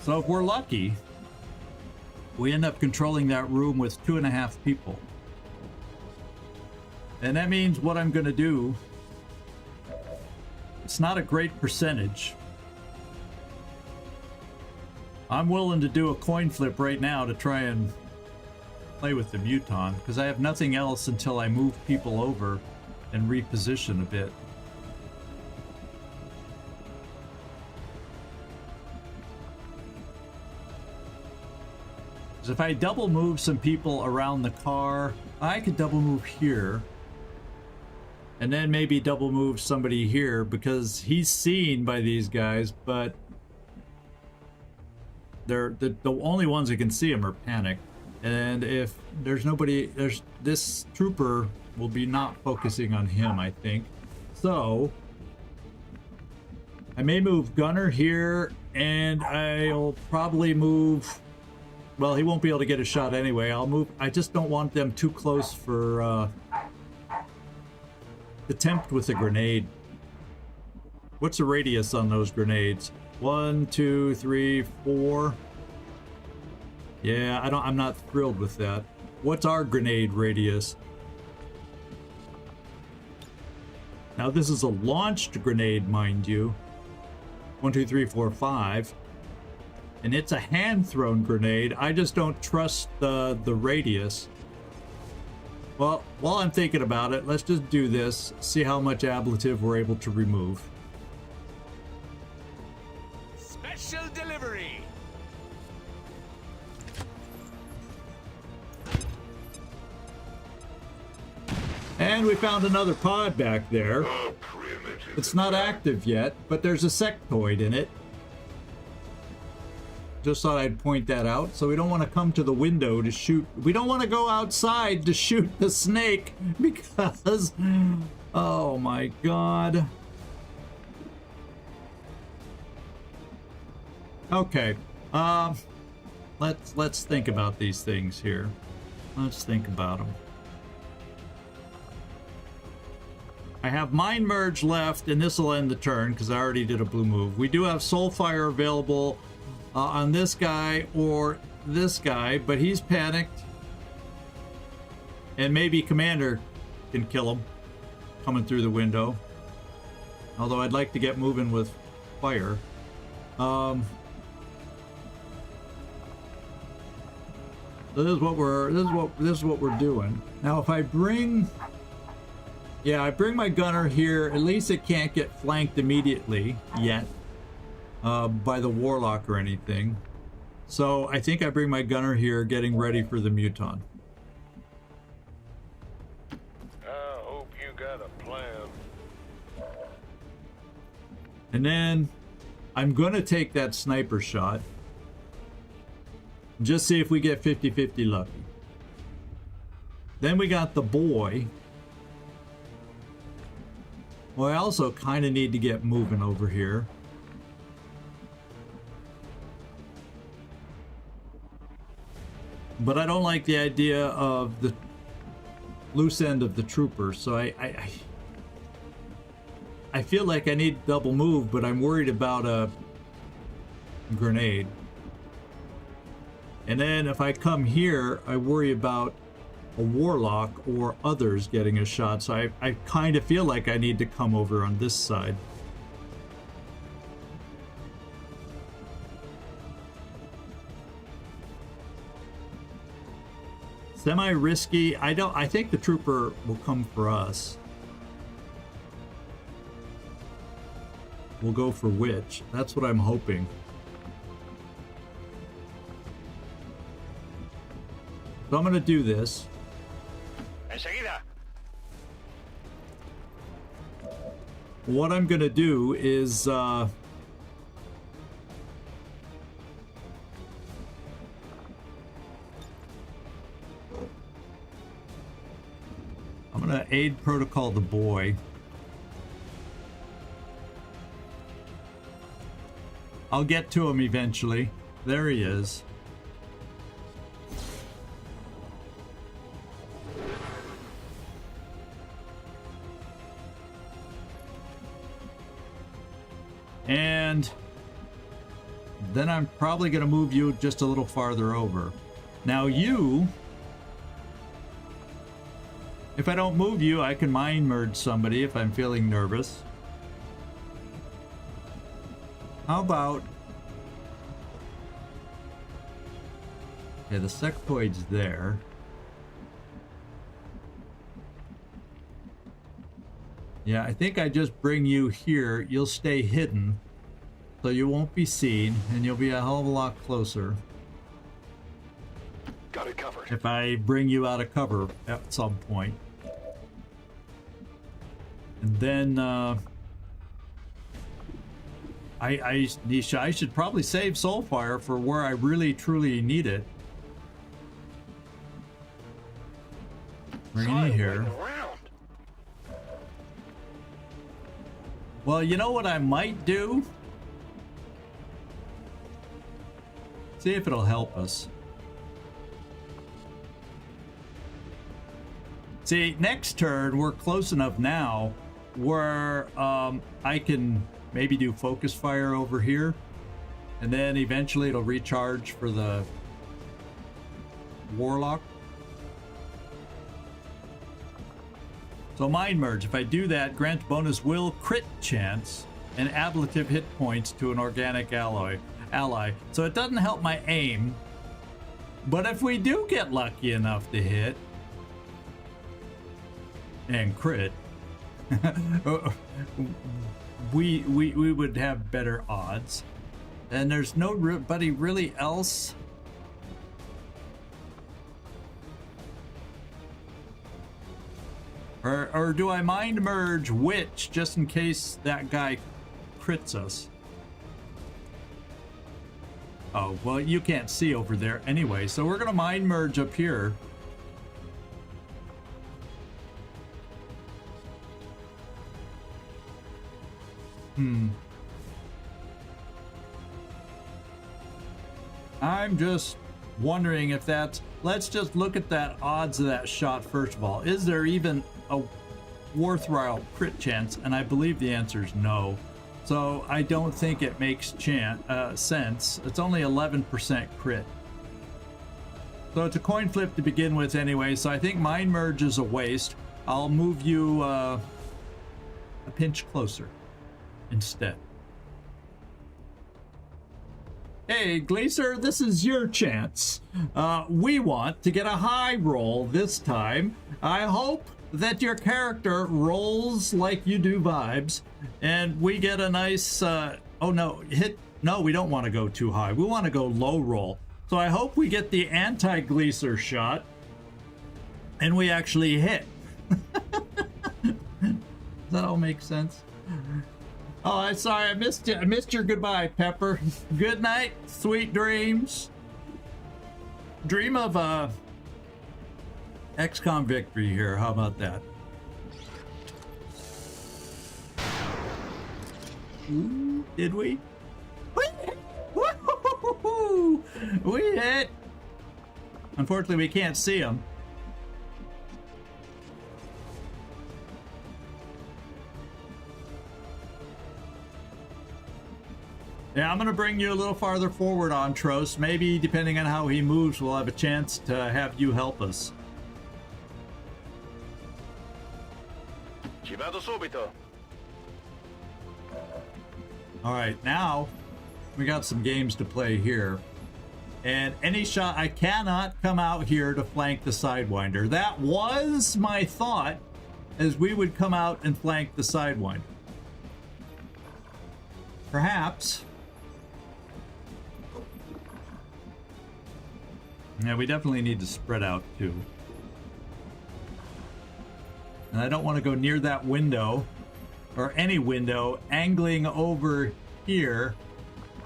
So if we're lucky, we end up controlling that room with 2.5 people. And that means what I'm going to do, it's not a great percentage. I'm willing to do a coin flip right now to try and play with the Muton, because I have nothing else until I move people over and reposition a bit. Because if I double move some people around the car, I could double move here. And then maybe double move somebody here because he's seen by these guys, but they're the only ones that can see him are panicked. And if there's nobody, this trooper will be not focusing on him, I think. So I may move Gunner here, and I'll probably move. Well, he won't be able to get a shot anyway. I'll move. I just don't want them too close for attempt with a grenade. What's the radius on those grenades? 1, 2, 3, 4. Yeah, I'm not thrilled with that. What's our grenade radius? Now this is a launched grenade, mind you. 1, 2, 3, 4, 5. And it's a hand-thrown grenade. I just don't trust the radius. Well, while I'm thinking about it, let's just do this. See how much ablative we're able to remove. Special delivery. And we found another pod back there. It's not active yet, but there's a sectoid in it. Just thought I'd point that out. So we don't want to come to the window to shoot. We don't want to go outside to shoot the snake because, oh my god. Okay, let's think about these things here. Let's think about them. I have Mind Merge left, and this will end the turn because I already did a blue move. We do have Soulfire available on this guy or this guy, but he's panicked. And maybe Commander can kill him coming through the window. Although I'd like to get moving with fire. So this is what we're doing. Now if I bring I bring my gunner here, at least it can't get flanked immediately yet. By the Warlock or anything. So I think I bring my gunner here getting ready for the Muton. I hope you got a plan. And then I'm gonna take that sniper shot. Just see if we get 50-50 lucky. Then we got the boy. Well, I also kind of need to get moving over here. But I don't like the idea of the loose end of the trooper, so I feel like I need double move, but I'm worried about a grenade. And then if I come here, I worry about a Warlock or others getting a shot, so I kind of feel like I need to come over on this side. Semi-risky. I think the trooper will come for us. We'll go for Witch. That's what I'm hoping. So I'm going to do this. Enseguida. What I'm going to do is... I'm going to aid protocol the boy. I'll get to him eventually. There he is. And then I'm probably going to move you just a little farther over. Now you... If I don't move you, I can mind merge somebody if I'm feeling nervous. How about... Okay, the sectoid's there. Yeah, I think I just bring you here. You'll stay hidden, so you won't be seen, and you'll be a hell of a lot closer. Got it covered. If I bring you out of cover at some point. And then, Nisha, I should probably save Soulfire for where I really truly need it. Bring it here. Well, you know what I might do? See if it'll help us. See, next turn, we're close enough now where I can maybe do focus fire over here. And then eventually it'll recharge for the Warlock. So Mind Merge, if I do that, grant bonus will crit chance and ablative hit points to an organic ally. So it doesn't help my aim. But if we do get lucky enough to hit and crit, we would have better odds. And there's nobody really else. Or do I mind merge Witch just in case that guy crits us? Oh, well, you can't see over there anyway, so we're gonna mind merge up here. I'm just wondering if that's... Let's just look at that odds of that shot first of all. Is there even a worthwhile crit chance? And I believe the answer is no. So I don't think it makes sense. It's only 11% crit. So it's a coin flip to begin with anyway, so I think Mind Merge is a waste. I'll move you a pinch closer instead. Hey, Gleacer, this is your chance. We want to get a high roll this time. I hope that your character rolls like you do vibes, and we get a nice, oh no, hit. No, we don't want to go too high. We want to go low roll. So I hope we get the anti-Gleacer shot, and we actually hit. Does that all make sense? Oh, I'm sorry, I missed you. I missed your goodbye, Pepper. Good night, sweet dreams. Dream of XCOM victory here. How about that? Ooh, did we? We hit. Unfortunately, we can't see him. Yeah, I'm going to bring you a little farther forward on Tros. Maybe, depending on how he moves, we'll have a chance to have you help us. Attivato subito. All right, now we got some games to play here. And any shot, I cannot come out here to flank the Sidewinder. That was my thought, as we would come out and flank the Sidewinder. Perhaps. Yeah, we definitely need to spread out too. And I don't want to go near that window, or any window, angling over here,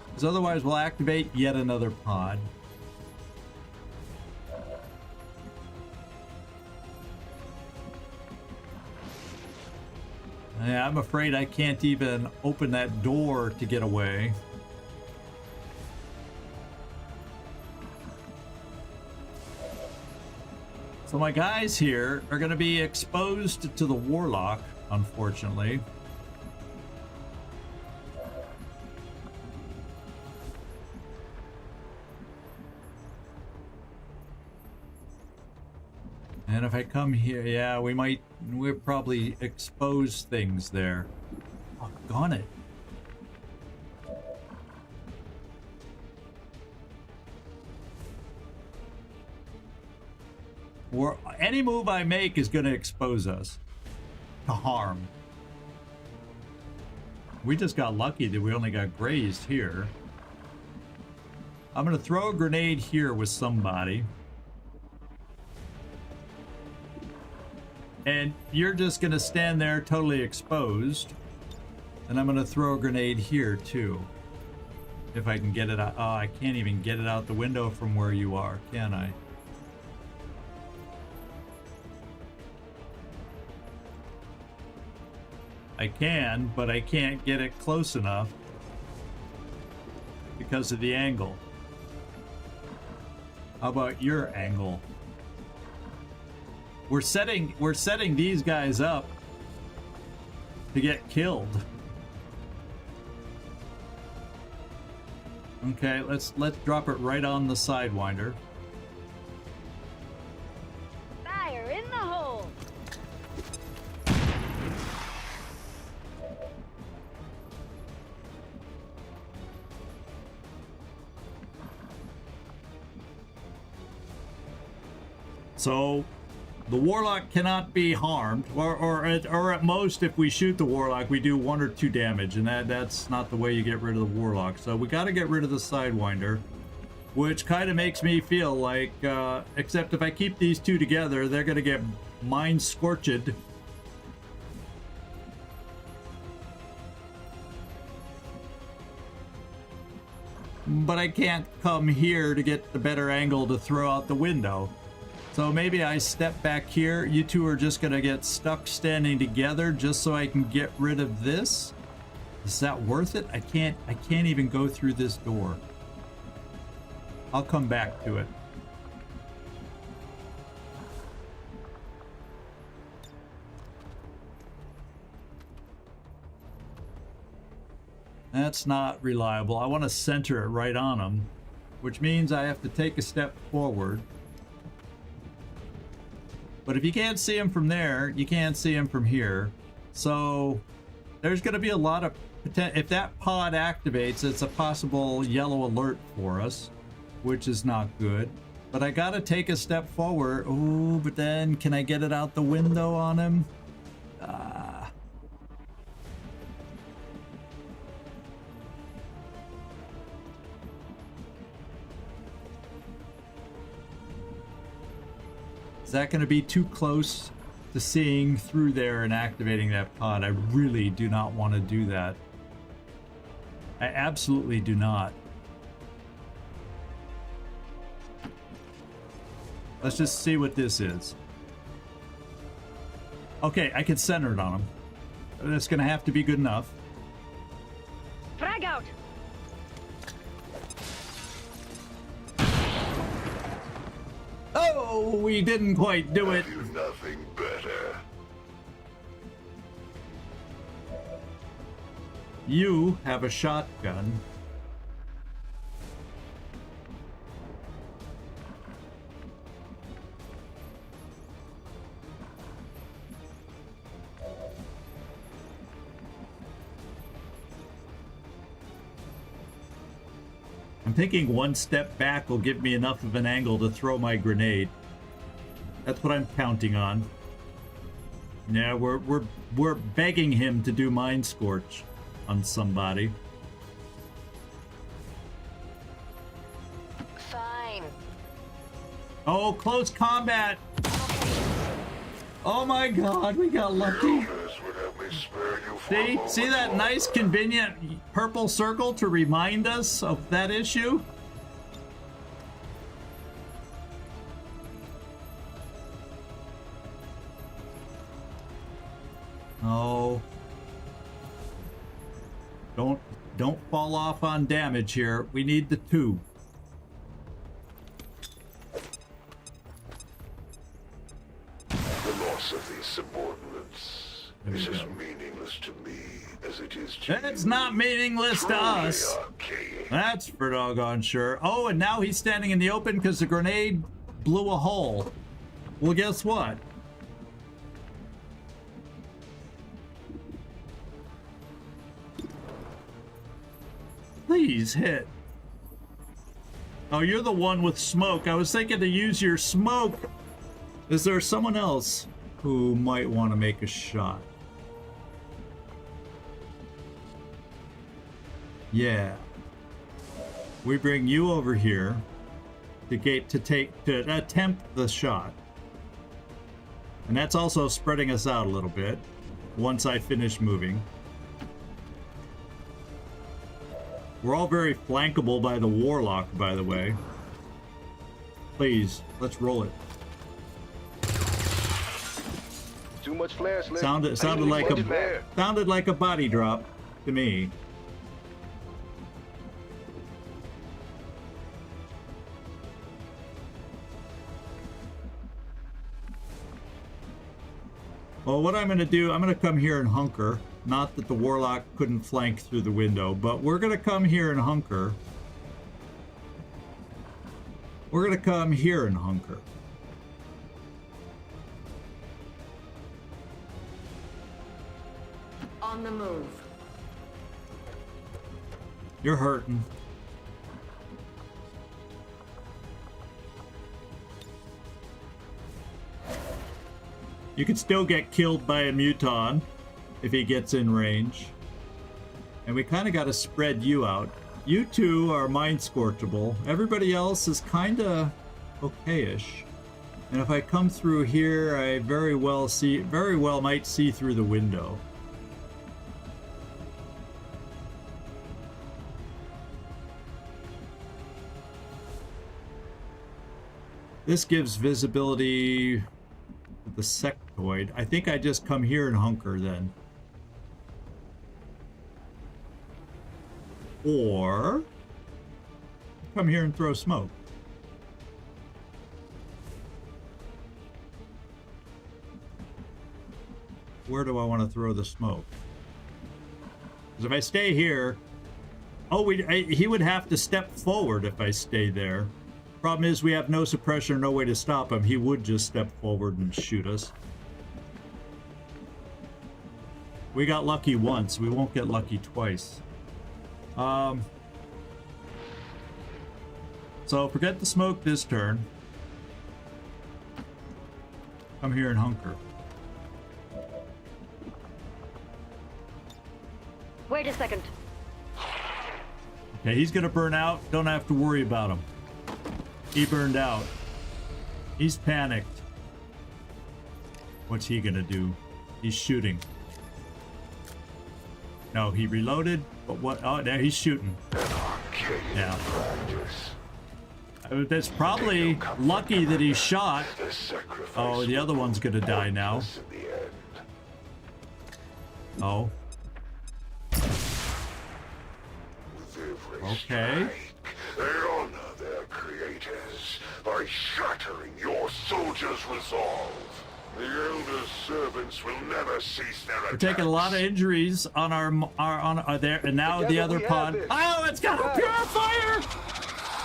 because otherwise we'll activate yet another pod. Yeah, I'm afraid I can't even open that door to get away. So my guys here are going to be exposed to the Warlock, unfortunately. And if I come here, yeah, we'll probably expose things there. Oh, gone it. Or any move I make is going to expose us to harm. We just got lucky that we only got grazed here. I'm going to throw a grenade here with somebody. And you're just going to stand there totally exposed. And I'm going to throw a grenade here too. If I can get it out. Oh, I can't even get it out the window from where you are, can I? I can, but I can't get it close enough because of the angle. How about your angle? We're setting these guys up to get killed. Okay, let's drop it right on the Sidewinder. Fire in the hole! So the Warlock cannot be harmed, or at most, if we shoot the Warlock, we do 1 or 2 damage, and that's not the way you get rid of the Warlock. So we got to get rid of the Sidewinder, which kind of makes me feel like, except if I keep these two together, they're going to get mind scorched. But I can't come here to get the better angle to throw out the window. So maybe I step back here. You two are just gonna get stuck standing together just so I can get rid of this. Is that worth it? I can't even go through this door. I'll come back to it. That's not reliable. I want to center it right on him, which means I have to take a step forward. But if you can't see him from there, you can't see him from here. So there's going to be a lot of potential. If that pod activates, it's a possible yellow alert for us, which is not good. But I got to take a step forward. Ooh, but then can I get it out the window on him? Is that going to be too close to seeing through there and activating that pod? I really do not want to do that. I absolutely do not. Let's just see what this is. Okay, I can center it on him. That's going to have to be good enough. Frag out! Oh, we didn't quite do it. Have you nothing better? You have a shotgun. thinking one step back will give me enough of an angle to throw my grenade. That's what I'm counting on. Yeah, we're begging him to do Mind Scorch on somebody. Fine. Oh, close combat! Oh my god, we got lucky. See that nice convenient purple circle to remind us of that issue? Oh. Don't fall off on damage here. We need the 2. The loss of these subordinates is as meaningless to me as it is to you. It's not meaningless to us. That's for doggone sure. Oh, and now he's standing in the open because the grenade blew a hole. Well, guess what? Please hit. Oh, you're the one with smoke. I was thinking to use your smoke. Is there someone else who might want to make a shot? Yeah. We bring you over here to attempt the shot. And that's also spreading us out a little bit once I finish moving. We're all very flankable by the Warlock, by the way. Please, let's roll it. Too much flare, Slick. Sounded like a body drop to me. Well, what I'm going to do, I'm going to come here and hunker. Not that the Warlock couldn't flank through the window, but we're going to come here and hunker. We're going to come here and hunker. On the move. You're hurting. You could still get killed by a muton if he gets in range. And we kind of got to spread you out. You two are mind scorchable. Everybody else is kind of okay-ish. And if I come through here, I very well might see through the window. This gives visibility to the sectoid. I think I just come here and hunker then. Or come here and throw smoke. Where do I want to throw the smoke? Because if I stay here, he would have to step forward if I stay there. Problem is we have no suppression, no way to stop him. He would just step forward and shoot us. We got lucky once. We won't get lucky twice. So forget the smoke this turn. Come here and hunker. Wait a second. Okay, he's gonna burn out. Don't have to worry about him. He burned out. He's panicked. What's he gonna do? He's shooting. No, he reloaded, but what? Oh, now he's shooting. Yeah. That's probably lucky that he shot. Oh, the other one's gonna die now. Oh. Okay. They honor their creators by shattering your soldiers' resolve. The Elder's servants will never cease their attacks. We're taking a lot of injuries on our there, and now the other pod. Oh, it's got a purifier!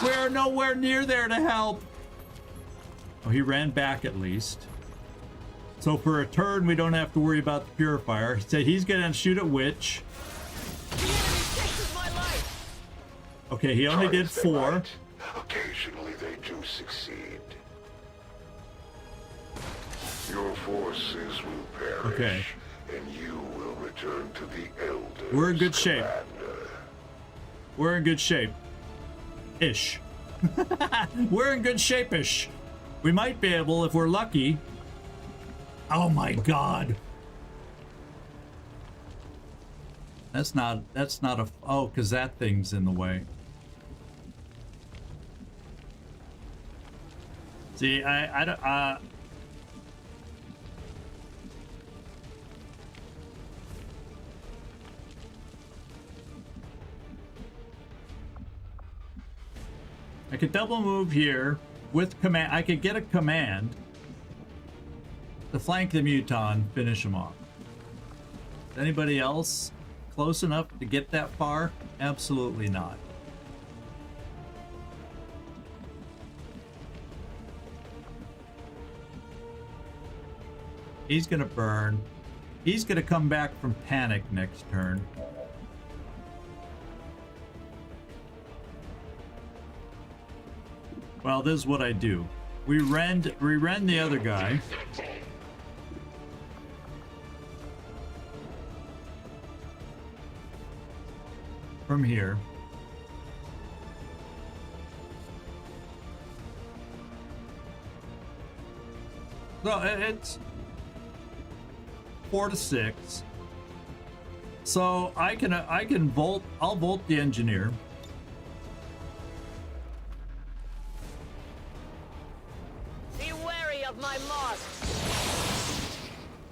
We're nowhere near there to help. Oh, he ran back at least. So for a turn, we don't have to worry about the purifier. So he's gonna shoot at Witch. Okay, he only did Try as they 4. might, occasionally they do succeed. Your forces will perish, Okay. and you will return to the Elders. We're in good shape. Commander. We're in good shape. Ish. We're in good shape-ish. We might be able, if we're lucky. Oh my god. That's not a, oh, because that thing's in the way. See, I don't, I could double move here with command. I could get a command to flank the Muton, finish him off. Is anybody else close enough to get that far? Absolutely not. He's gonna burn. He's gonna come back from panic next turn. Well, this is what I do. We rend the other guy. From here. So it's 4 to 6. So I can volt. I'll volt the engineer. Be wary of my mark.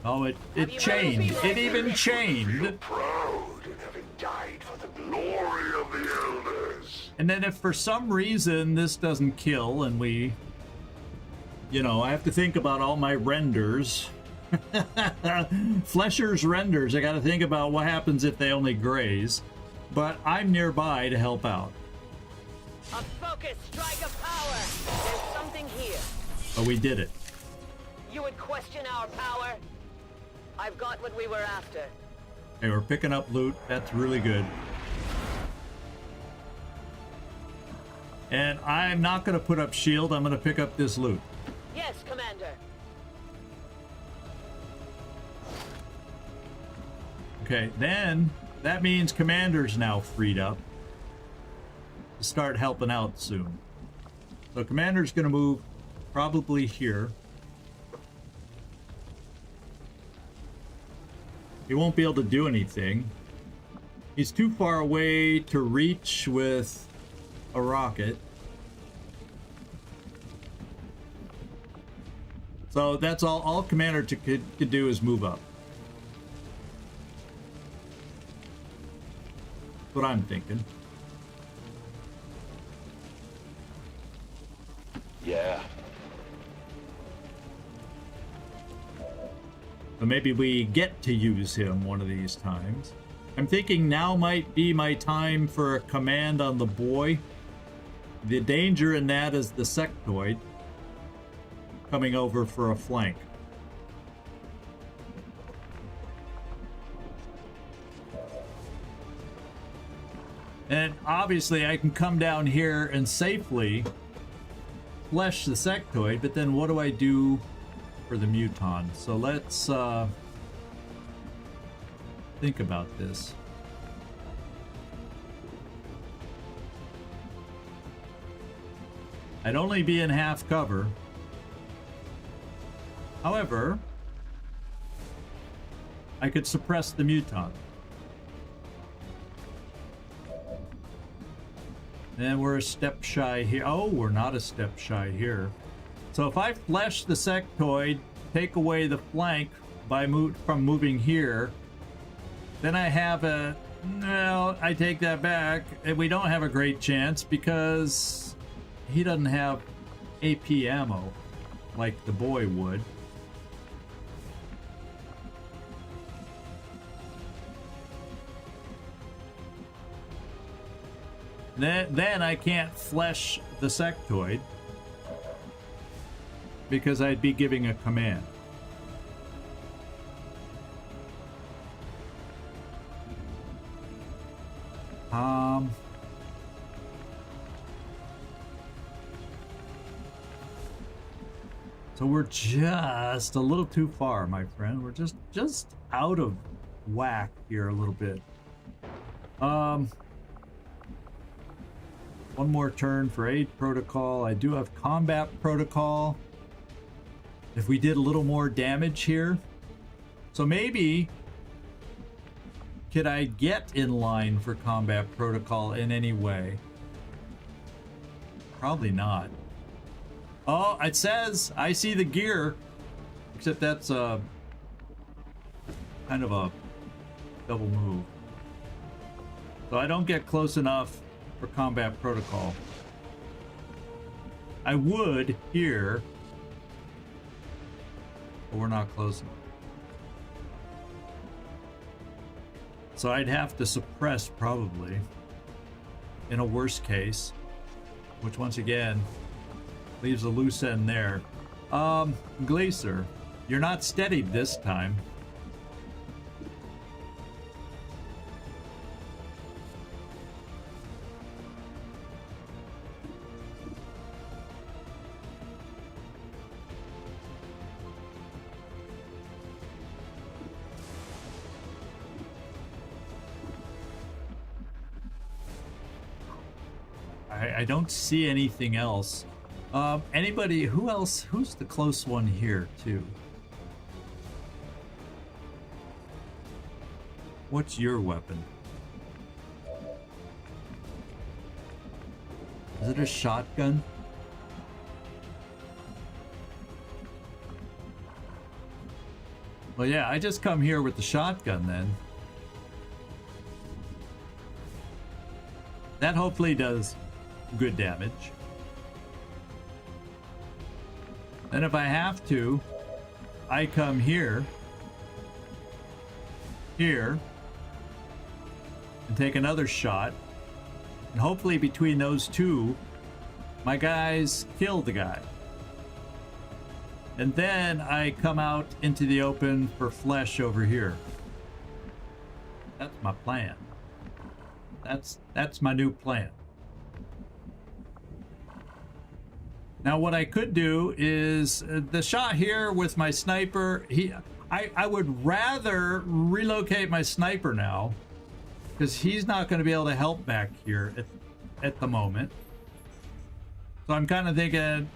Oh, it chained. It even Feel chained. proud in having died for the glory of the Elders. And then if for some reason this doesn't kill and we, you know, I have to think about all my renders. Flesher's renders. I got to think about what happens if they only graze. But I'm nearby to help out. A focused strike of power. There's something here. But we did it. You would question our power? I've got what we were after. Hey, we're picking up loot. That's really good. And I'm not going to put up shield. I'm going to pick up this loot. Yes, Commander. Okay, then that means Commander's now freed up to start helping out soon. So Commander's going to move probably here. He won't be able to do anything. He's too far away to reach with a rocket. So that's all Commander could do is move up. That's what I'm thinking. Yeah. So maybe we get to use him one of these times. I'm thinking now might be my time for a command on the boy. The danger in that is the sectoid coming over for a flank. And obviously I can come down here and safely flesh the sectoid, but then what do I do for the Muton? So let's think about this. I'd only be in half cover. However, I could suppress the Muton. And we're a step shy here. Oh, we're not a step shy here. So if I flesh the sectoid, take away the flank by from moving here, then I have a... No, I take that back. And we don't have a great chance because he doesn't have AP ammo like the boy would. Then I can't flesh the sectoid because I'd be giving a command. So we're just a little too far, my friend. We're just out of whack here a little bit. One more turn for aid protocol. I do have combat protocol. If we did a little more damage here. So maybe could I get in line for combat protocol in any way? Probably not. Oh, it says I see the gear, except that's kind of a double move. So I don't get close enough for combat protocol. I would here, but we're not close enough. So I'd have to suppress probably in a worst case, which once again leaves a loose end there. Gleacer, you're not steadied this time. I don't see anything else. Anybody, who's the close one here too? What's your weapon? Is it a shotgun? Well, yeah, I just come here with the shotgun then. That hopefully does good damage. And if I have to, I come here, and take another shot. And hopefully between those two, my guys kill the guy. And then I come out into the open for flesh over here. That's my plan. That's my new plan. Now what I could do is the shot here with my sniper, I would rather relocate my sniper now because he's not going to be able to help back here at the moment. So I'm kind of thinking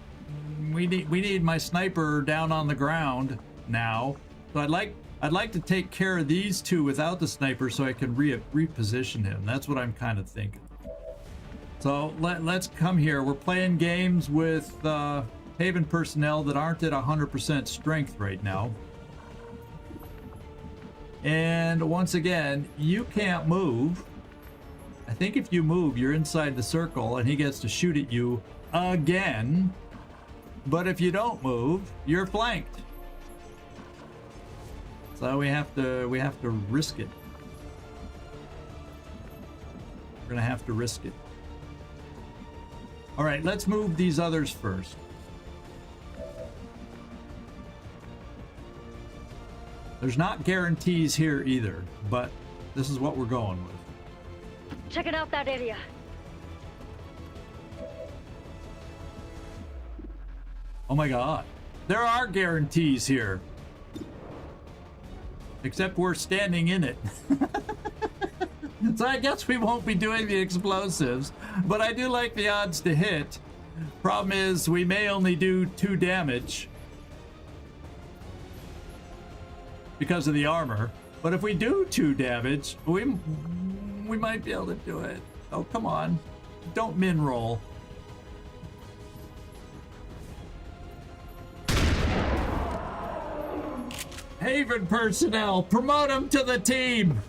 we need my sniper down on the ground now. So I'd like to take care of these two without the sniper so I can reposition him. That's what I'm kind of thinking. So let's come here. We're playing games with Haven personnel that aren't at 100% strength right now. And once again, you can't move. I think if you move, you're inside the circle and he gets to shoot at you again. But if you don't move, you're flanked. So we have to risk it. We're gonna have to risk it. All right, let's move these others first. There's not guarantees here either, but this is what we're going with. Checking out that area. Oh my God, there are guarantees here. Except we're standing in it. So I guess we won't be doing the explosives, but I do like the odds to hit. Problem is we may only do 2 damage because of the armor, but if we do 2 damage, we might be able to do it. Oh, come on. Don't min roll. Haven personnel, promote them to the team.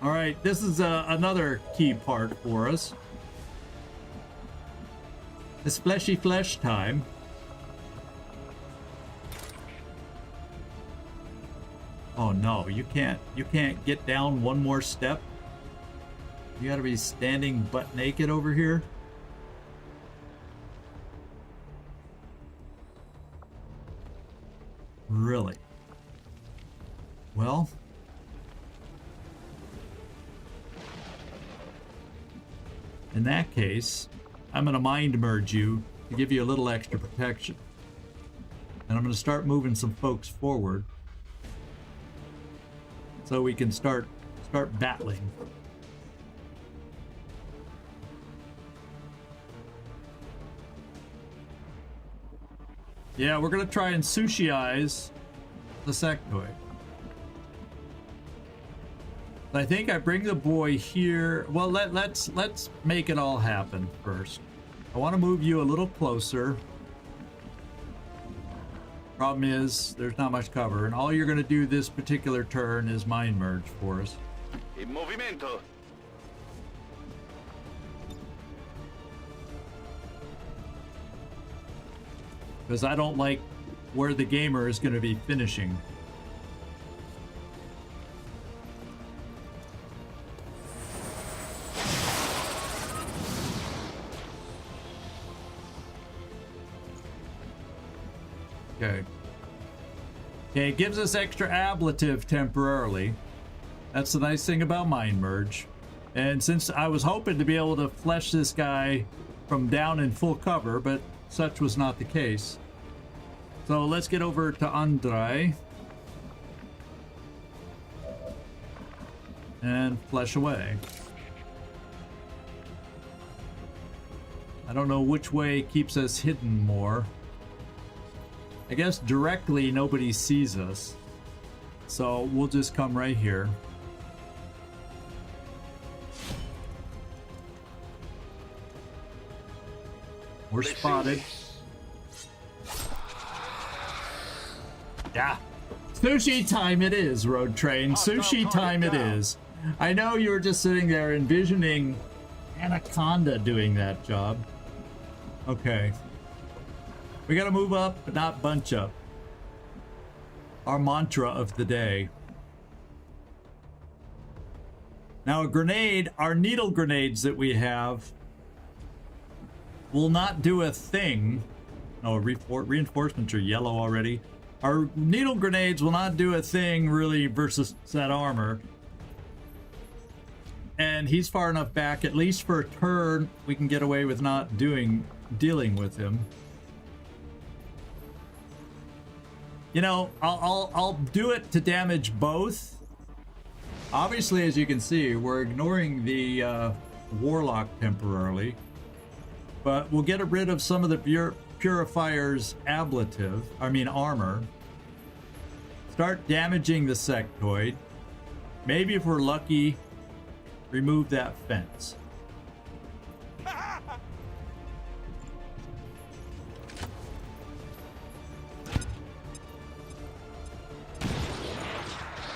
All right, this is another key part for us. It's fleshy flesh time. Oh no, you can't get down one more step. You gotta be standing butt naked over here. Really? Well, in that case, I'm going to mind merge you to give you a little extra protection. And I'm going to start moving some folks forward so we can start battling. Yeah, we're going to try and sushi-ize the sectoid. I think I bring the boy here. Well, let's make it all happen first. I want to move you a little closer. Problem is, there's not much cover, and all you're going to do this particular turn is mind merge for us. En movimiento. Because I don't like where the gamer is going to be finishing. Okay. Okay, it gives us extra ablative temporarily. That's the nice thing about Mind Merge. And since I was hoping to be able to flesh this guy from down in full cover, but such was not the case. So let's get over to Andre. And flesh away. I don't know which way keeps us hidden more. I guess directly nobody sees us. So we'll just come right here. We're spotted. Yeah. Sushi time it is, Road Train. Sushi time it is. I know you were just sitting there envisioning Anaconda doing that job. Okay. We gotta move up, but not bunch up. Our mantra of the day. Now a grenade, our needle grenades that we have will not do a thing. Oh, reinforcements are yellow already. Our needle grenades will not do a thing really versus that armor. And he's far enough back, at least for a turn, we can get away with not dealing with him. You know, I'll do it to damage both. Obviously, as you can see, we're ignoring the Warlock temporarily. But we'll get rid of some of the Purifier's armor. Start damaging the sectoid. Maybe if we're lucky, remove that fence.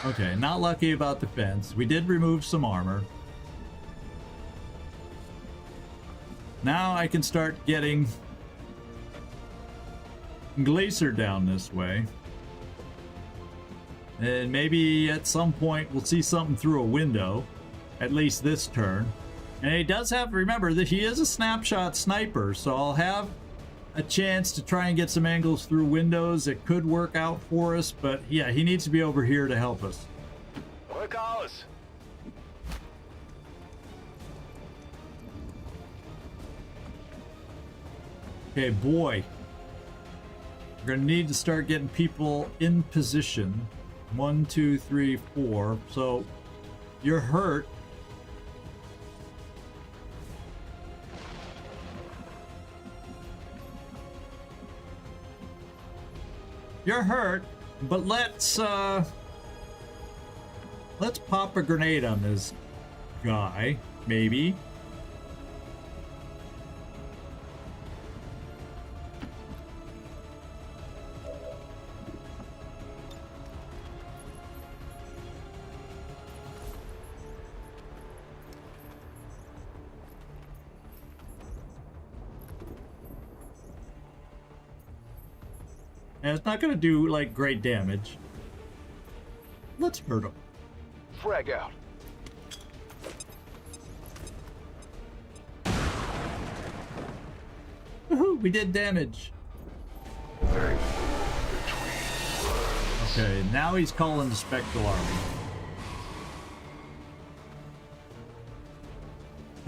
Okay, not lucky about the fence. We did remove some armor. Now I can start getting Gleacer down this way. And maybe at some point we'll see something through a window. At least this turn. And he does have, remember that he is a snapshot sniper, so I'll have a chance to try and get some angles through windows. It could work out for us, but yeah, he needs to be over here to help us. Recaos. Okay, boy. We're gonna need to start getting people in position. 1, 2, 3, 4. So you're hurt. You're hurt, but let's pop a grenade on this guy, maybe. And it's not going to do, like, great damage. Let's hurt him. Frag out. Woohoo, we did damage. Okay, now he's calling the Spectral army.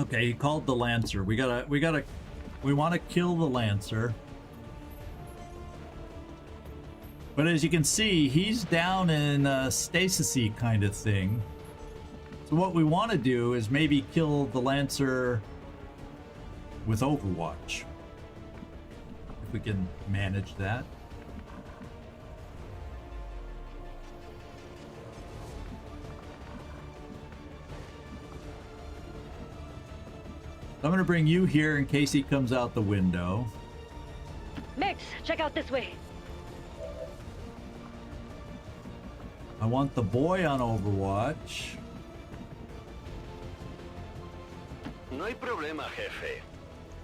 Okay, he called the Lancer. We want to kill the Lancer. But as you can see, he's down in a stasis-y kind of thing. So what we want to do is maybe kill the Lancer with Overwatch. If we can manage that. I'm going to bring you here in case he comes out the window. Misc, check out this way. I want the boy on Overwatch. No hay problema, jefe.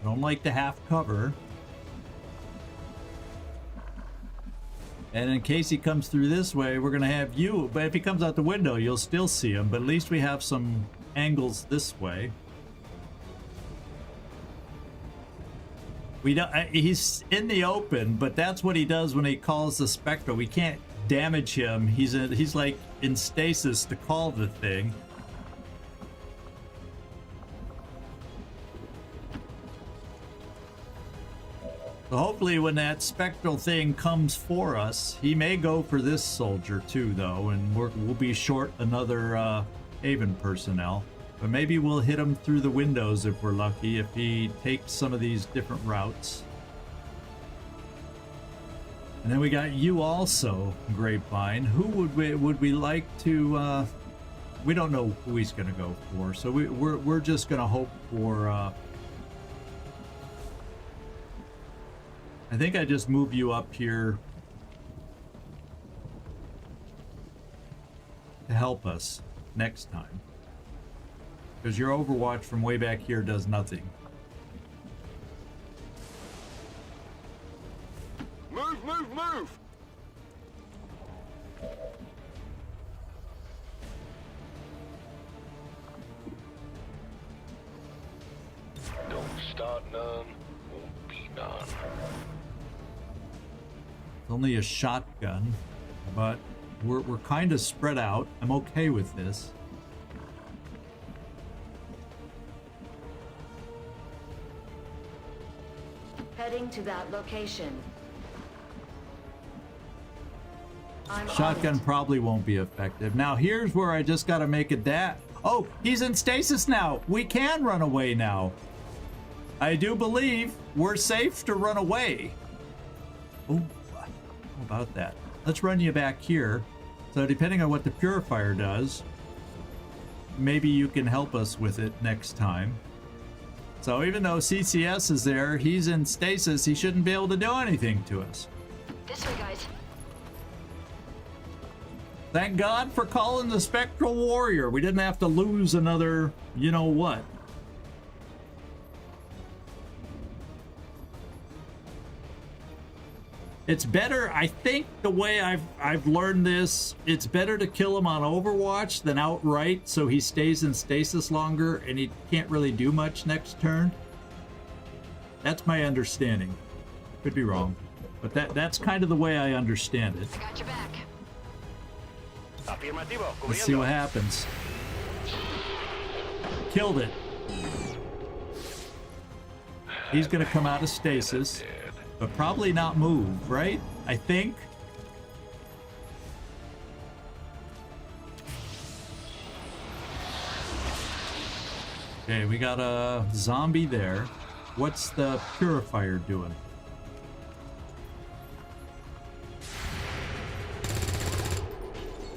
I don't like to half cover. And in case he comes through this way, we're going to have you. But if he comes out the window, you'll still see him. But at least we have some angles this way. We don't, he's in the open, but that's what he does when he calls the Spectral. We can't damage him. He's like in stasis to call the thing. So hopefully when that Spectral thing comes for us, he may go for this soldier too, though, and we'll be short another Haven personnel. But maybe we'll hit him through the windows if we're lucky, if he takes some of these different routes. And then we got you also, Grapevine. Who would we like to... we don't know who he's going to go for, so we're just going to hope for... I think I just move you up here to help us next time. Because your Overwatch from way back here does nothing. Move, move, move! Don't start none, won't be none. It's only a shotgun, but we're kind of spread out. I'm okay with this. Heading to that location. Shotgun probably won't be effective. Now here's where I just got to make a dash. Oh, he's in stasis now. We can run away now. I do believe we're safe to run away. Oh, how about that? Let's run you back here. So depending on what the purifier does, maybe you can help us with it next time. So even though CCS is there, he's in stasis, he shouldn't be able to do anything to us. This way, guys. Thank God for calling the Spectral Warrior. We didn't have to lose another, you know what. It's better, I think the way I've learned this, it's better to kill him on Overwatch than outright, so he stays in stasis longer and he can't really do much next turn. That's my understanding. Could be wrong, but that's kind of the way I understand it. I got your back. Afirmativo, Let's see what happens. Killed it. He's gonna come out of stasis. But probably not move, right? I think. Okay, we got a zombie there. What's the purifier doing?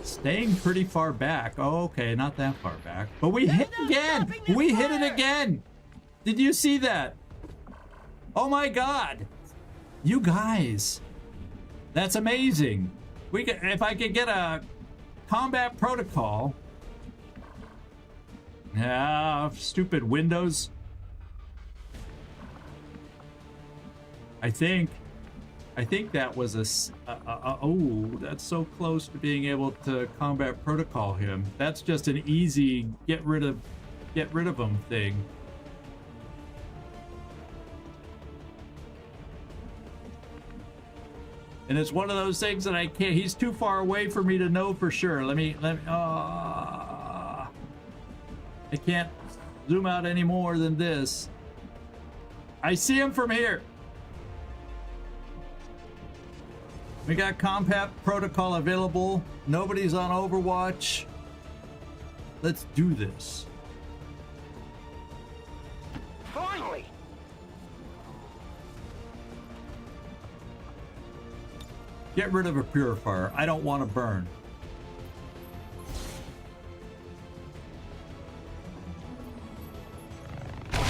Staying pretty far back. Oh, okay, not that far back. But we hit again! We hit it again! Did you see that? Oh my God! You guys, that's amazing. If I could get a combat protocol. Yeah, stupid Windows. I think that was oh, that's so close to being able to combat protocol him. That's just an easy get rid of him thing. And it's one of those things that I can't, he's too far away for me to know for sure. Let me, I can't zoom out any more than this. I see him from here. We got Combat Protocol available. Nobody's on Overwatch. Let's do this. Finally! Get rid of a purifier. I don't want to burn. My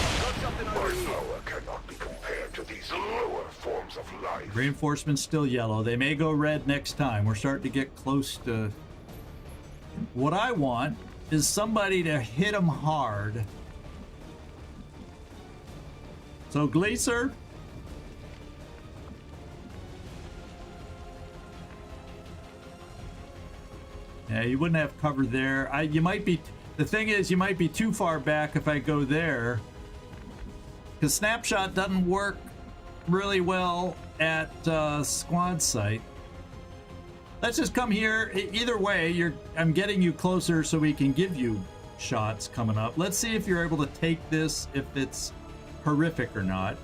power cannot be compared to these lower forms of life. Reinforcements still yellow. They may go red next time. We're starting to get close to... What I want is somebody to hit them hard. So, Gleacer. Yeah, you wouldn't have cover there. You might be... The thing is, you might be too far back if I go there. Because Snapshot doesn't work really well at squad site. Let's just come here. Either way, I'm getting you closer so we can give you shots coming up. Let's see if you're able to take this, if it's horrific or not.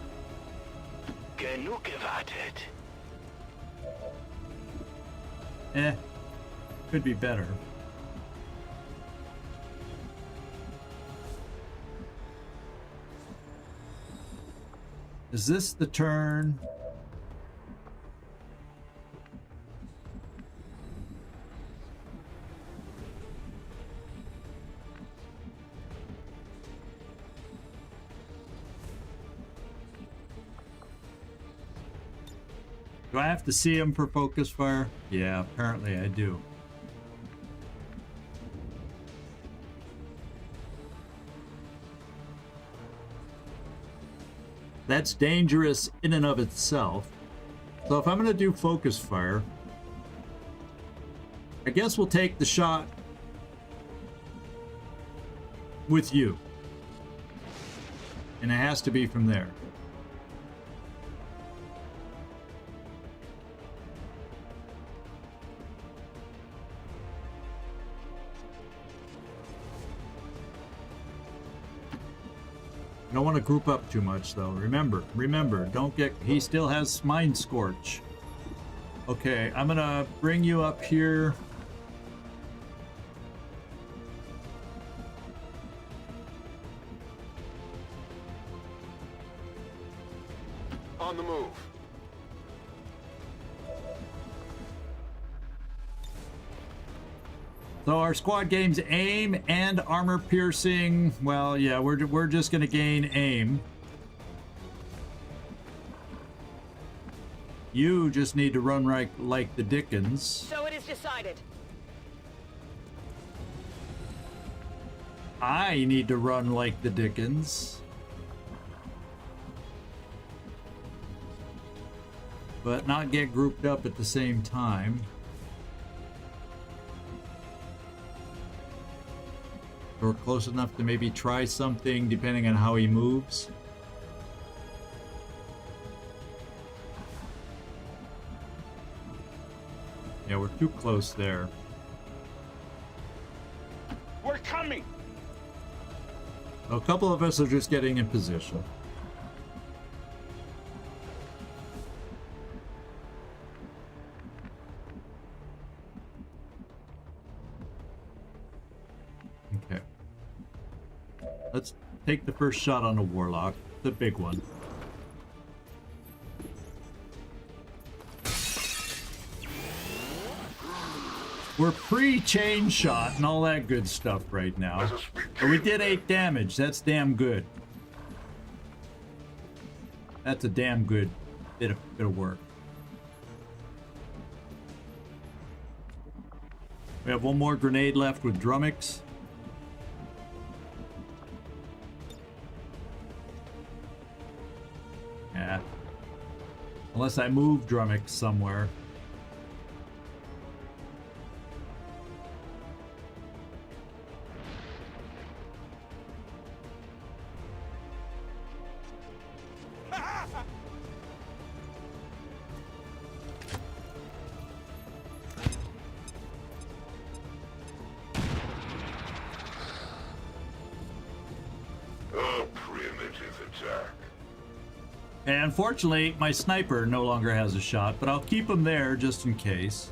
Genug gewartet. Could be better. Is this the turn? Do I have to see him for focus fire? Yeah, apparently I do. That's dangerous in and of itself. So if I'm going to do focus fire, I guess we'll take the shot with you. And it has to be from there. I don't want to group up too much though. Remember, don't get... He still has Mind Scorch. Okay, I'm gonna bring you up here. On the move. So our squad gains aim and armor piercing. Well, yeah, we're just gonna gain aim. You just need to run right like the Dickens. So it is decided. I need to run like the Dickens. But not get grouped up at the same time. Or close enough to maybe try something depending on how he moves. Yeah, we're too close there. We're coming! A couple of us are just getting in position. Okay. Let's take the first shot on the Warlock, the big one. We're pre-chain shot and all that good stuff right now. But we did 8 damage. That's damn good. That's a damn good bit of work. We have one more grenade left with Drummix. Yeah. Unless I move Drummix somewhere. And unfortunately, my sniper no longer has a shot, but I'll keep him there just in case.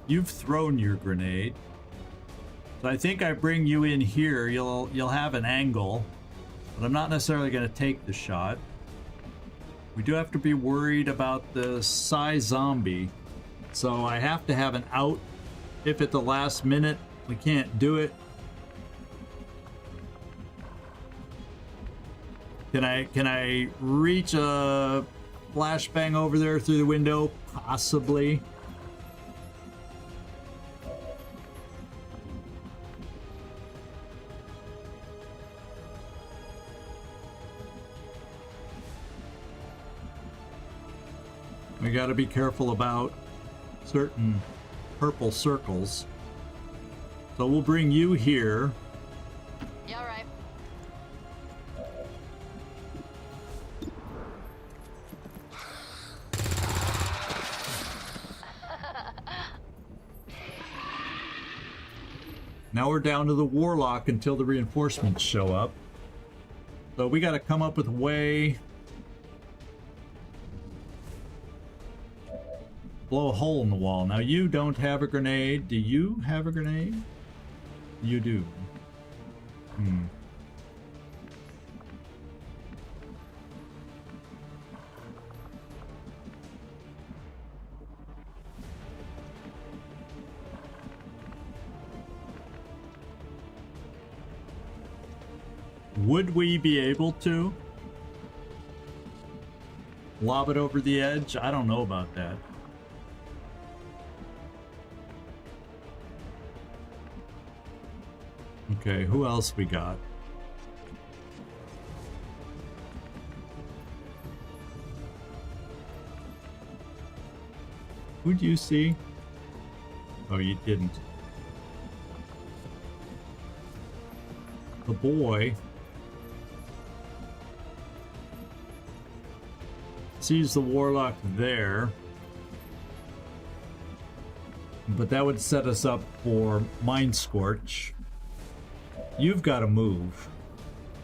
You've thrown your grenade. So I think I bring you in here, you'll have an angle, but I'm not necessarily going to take the shot. We do have to be worried about the Psy zombie, so I have to have an out if at the last minute we can't do it. Can I reach a flashbang over there through the window? Possibly. We got to be careful about certain purple circles. So we'll bring you here. Yeah, all right. Now we're down to the Warlock until the reinforcements show up. So we got to come up with a way. Blow a hole in the wall. Now you don't have a grenade. Do you have a grenade? You do. Would we be able to lob it over the edge? I don't know about that. Okay, who else we got? Who'd you see? Oh, you didn't. The boy sees the Warlock there, but that would set us up for Mind Scorch. You've got to move.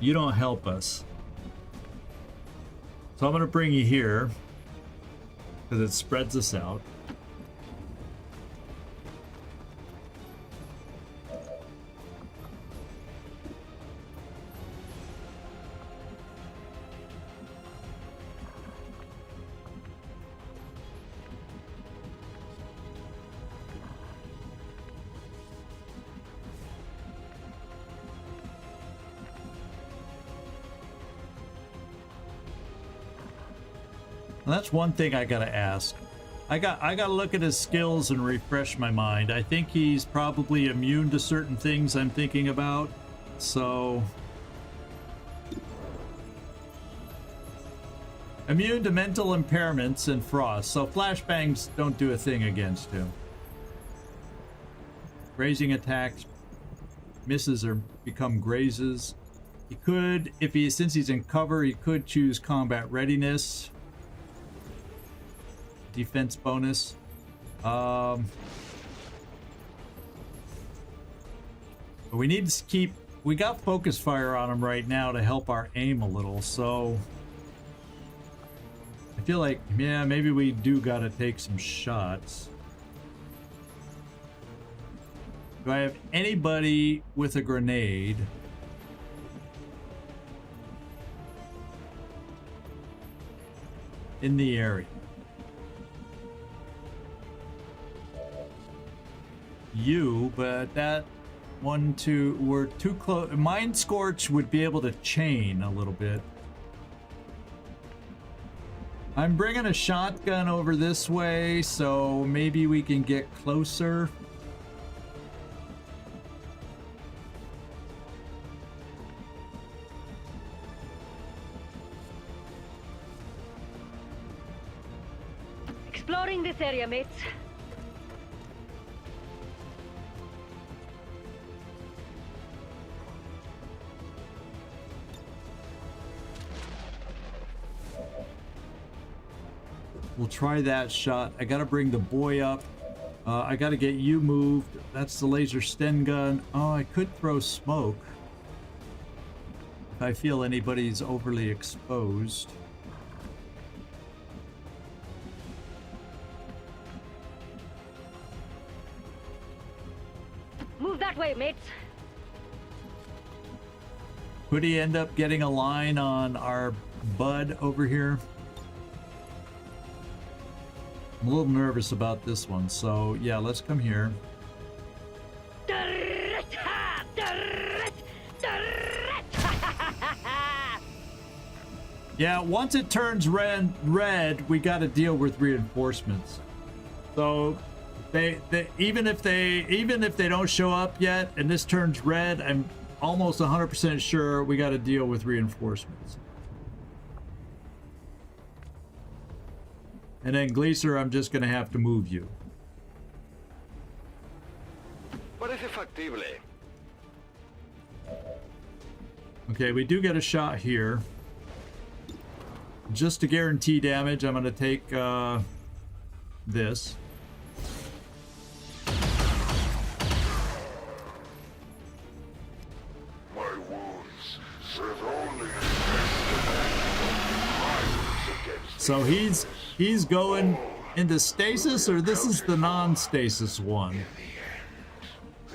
You don't help us. So I'm going to bring you here because it spreads us out. And that's one thing I gotta ask. I gotta look at his skills and refresh my mind. I think he's probably immune to certain things I'm thinking about. So immune to mental impairments and frost. So flashbangs don't do a thing against him. Grazing attacks, misses or become grazes. He could, since he's in cover, he could choose combat readiness. Defense bonus. But we need to keep. We got focus fire on him right now to help our aim a little, so I feel like, yeah, maybe we do gotta take some shots. Do I have anybody with a grenade? In the area? You, but that one, two, we're too close. Mind Scorch would be able to chain a little bit. I'm bringing a shotgun over this way, so maybe we can get closer. Exploring this area, mates. We'll try that shot. I gotta bring the boy up. I gotta get you moved. that's the laser Sten gun. Oh, I could throw smoke if I feel anybody's overly exposed. Move that way, mates. Could he end up getting a line on our bud over here? I'm a little nervous about this one, so yeah, let's come here. Yeah, once it turns red, we got to deal with reinforcements. So even if they don't show up yet and this turns red, I'm almost 100% sure we got to deal with reinforcements. And then Gleacer, I'm just gonna have to move you. Parece factible. Okay, we do get a shot here. Just to guarantee damage, I'm gonna take this. My wounds serve only as So he's going into stasis, or this is the non-stasis one?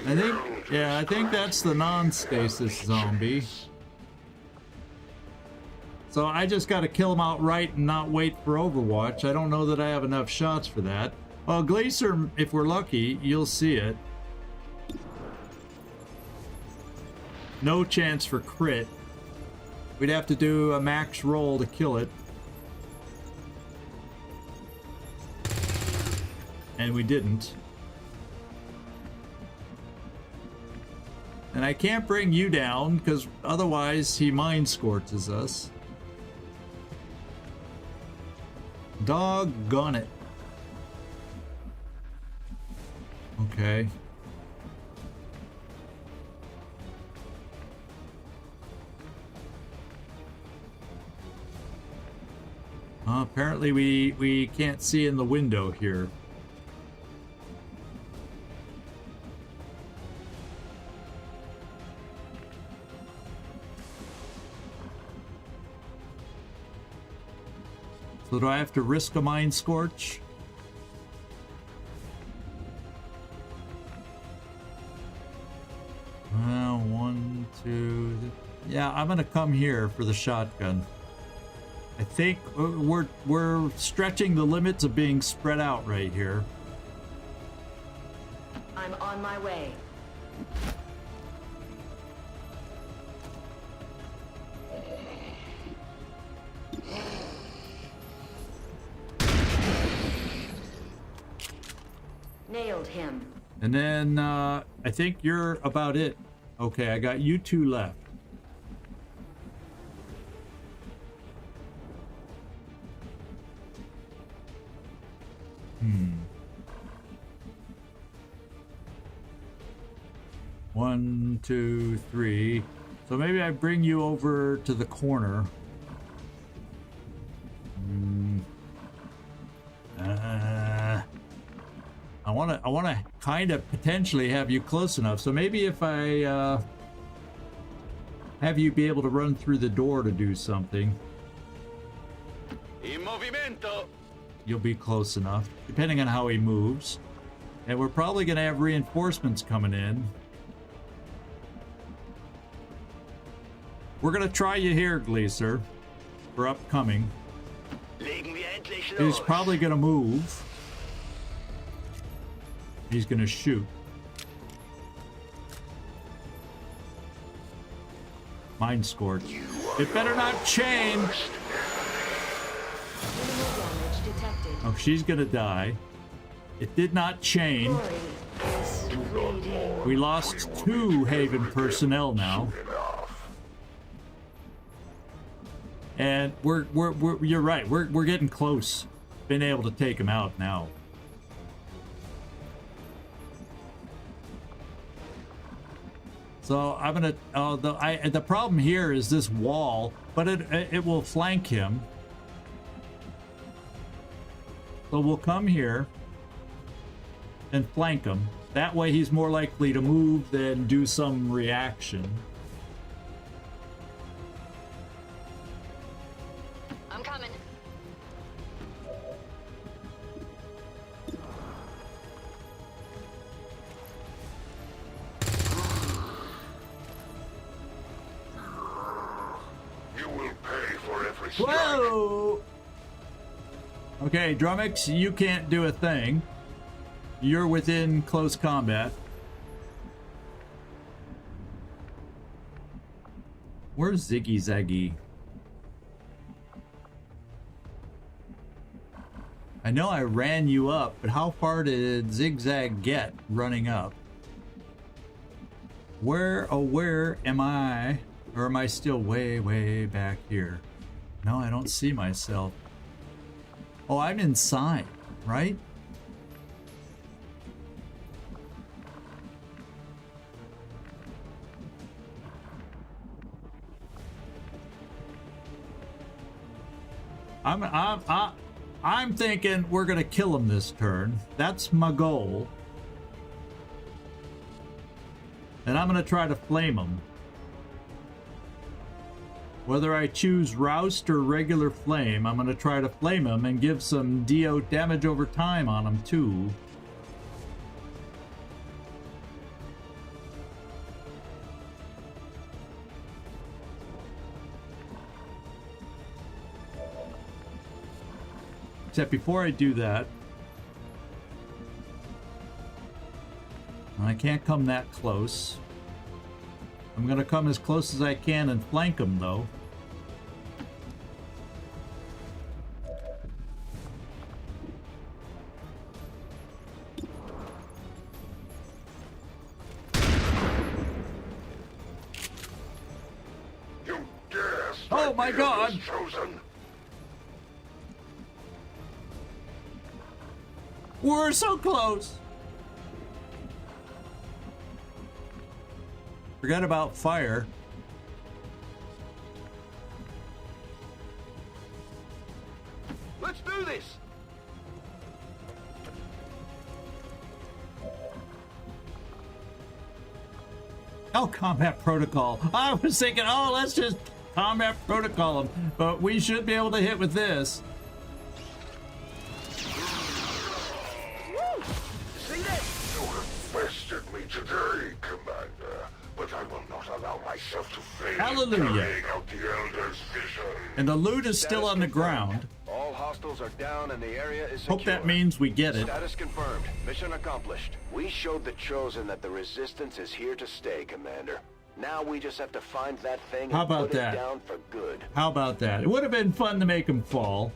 I think that's the non-stasis zombie. So I just got to kill him outright and not wait for Overwatch. I don't know that I have enough shots for that. Well, Gleacer, if we're lucky, you'll see it. No chance for crit. We'd have to do a max roll to kill it. And we didn't. And I can't bring you down because otherwise he mind scorches us. Doggone it. Okay. Apparently we can't see in the window here. So do I have to risk a mind scorch? Well, 1, 2. Yeah, I'm gonna come here for the shotgun. I think we're stretching the limits of being spread out right here. I'm on my way. Nailed him. And then I think you're about it. Okay, I got you two left. One, two, three. So maybe I bring you over to the corner. I want to kind of potentially have you close enough. So maybe if I have you be able to run through the door to do something. In movimento. You'll be close enough, depending on how he moves. And we're probably going to have reinforcements coming in. We're going to try you here, Gleacer, for upcoming. He's probably going to move. He's going to shoot. Mind scorch. It better not chain. Oh, she's going to die. It did not chain. We lost 2 Haven personnel now. And you're right. We're getting close. Been able to take him out now. So I'm gonna. The problem here is this wall, but it will flank him. So we'll come here and flank him. That way he's more likely to move than do some reaction. I'm coming. You will pay for every strike. Whoa! Okay, Drummix, you can't do a thing. You're within close combat. Where's ZigZagZog? I know I ran you up, but how far did Zigzag get running up? Where, oh, where am I? Or am I still way, way back here? No, I don't see myself. Oh, I'm inside, right? I'm thinking we're gonna kill him this turn. That's my goal. And I'm gonna try to flame him. Whether I choose Roust or regular flame, I'm gonna try to flame him and give some DO damage over time on him too. Except before I do that, I can't come that close. I'm gonna come as close as I can and flank him though. You dare Oh my God! chosen. We're so close! Forget about fire. Let's do this! Oh, combat protocol. I was thinking, oh, let's just combat protocol them. But we should be able to hit with this. See this? You have bested me today, Commander, but I will not allow myself to fail Hallelujah. in carrying out the Elder's vision. And the loot is still on the ground. All hostiles are down and the area is secure. Hope that means we get it. Status confirmed. Mission accomplished. We showed the Chosen that the Resistance is here to stay, Commander. Now we just have to find that thing How and about put that? it down for good. How about that? It would have been fun to make him fall.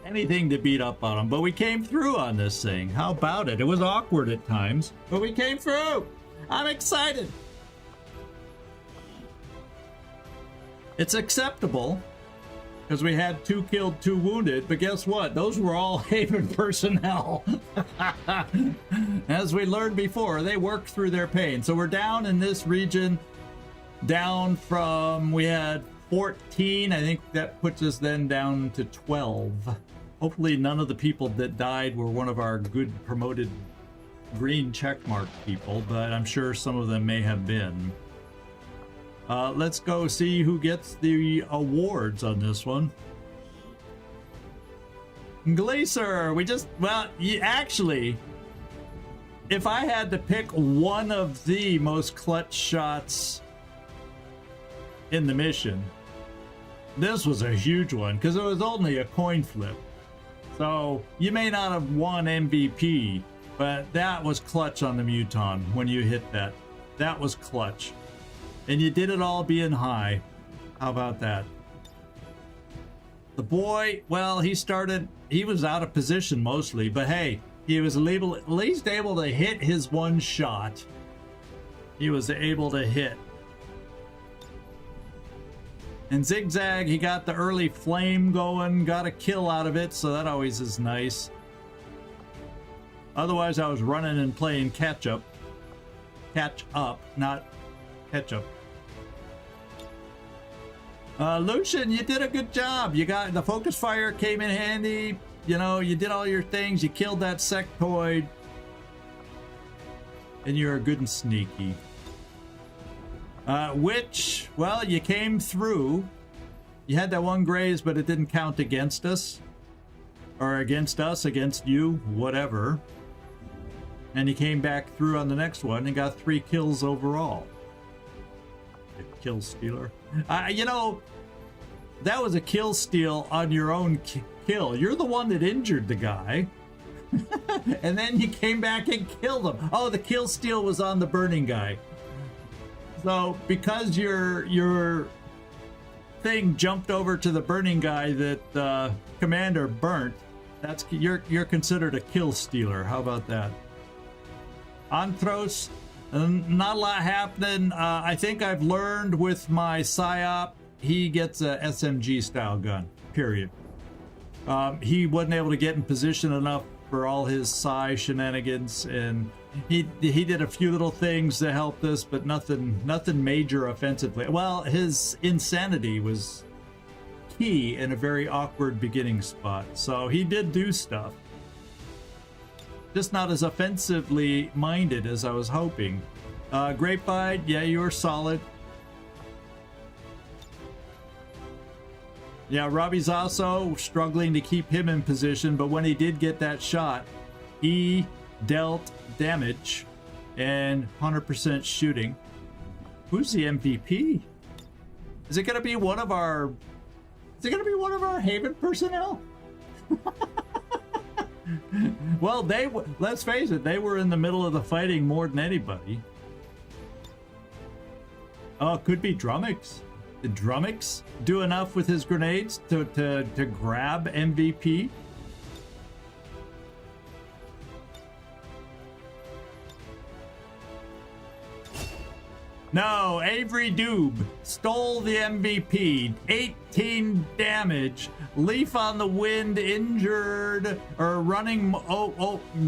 Anything to beat up on him, but we came through on this thing. How about it? It was awkward at times, but we came through. I'm excited. It's acceptable because we had 2 killed, 2 wounded, but guess what? Those were all Haven personnel. As we learned before, they worked through their pain. So we're down in this region, down from, we had 14. I think that puts us then down to 12. Hopefully none of the people that died were one of our good promoted green checkmark people, but I'm sure some of them may have been. Let's go see who gets the awards on this one. Gleacer, we just, well, actually, if I had to pick one of the most clutch shots in the mission, this was a huge one because it was only a coin flip. So you may not have won MVP, but that was clutch on the Muton when you hit that. That was clutch. And you did it all being high. How about that? The boy, well, he was out of position mostly, but hey, he was at least able to hit his one shot. He was able to hit. And ZigZag, he got the early flame going, got a kill out of it, so that always is nice. Otherwise, I was running and playing catch up, not catch up. Lucian, you did a good job. You got the focus fire came in handy. You know, you did all your things. You killed that sectoid. And you're good and sneaky. Which, well, you came through. You had that one graze, but it didn't count against us. Or against us, against you, whatever. And he came back through on the next one and got 3 kills overall. A kill stealer. You know, that was a kill steal on your own kill. You're the one that injured the guy. And then you came back and killed him. Oh, the kill steal was on the burning guy. So because your thing jumped over to the burning guy that commander burnt, that's you're considered a kill stealer. How about that? Anthros, not a lot happening. I think I've learned with my psyop, he gets a SMG style gun. Period. He wasn't able to get in position enough for all his psi shenanigans, and he did a few little things that helped us, but nothing major offensively. Well, his insanity was key in a very awkward beginning spot, so he did do stuff. Just not as offensively minded as I was hoping. Grapevine, yeah, you were solid. Yeah, Robbie's also struggling to keep him in position, but when he did get that shot, he dealt damage and 100% shooting. Who's the MVP? Is it gonna be one of our? Is it gonna be one of our Haven personnel? Well, let's face it, they were in the middle of the fighting more than anybody. Oh, it could be Drummix. Did Drummix do enough with his grenades to grab MVP? No, Avery Doob stole the MVP. 18 damage. Leaf on the wind, injured, or running overwatches,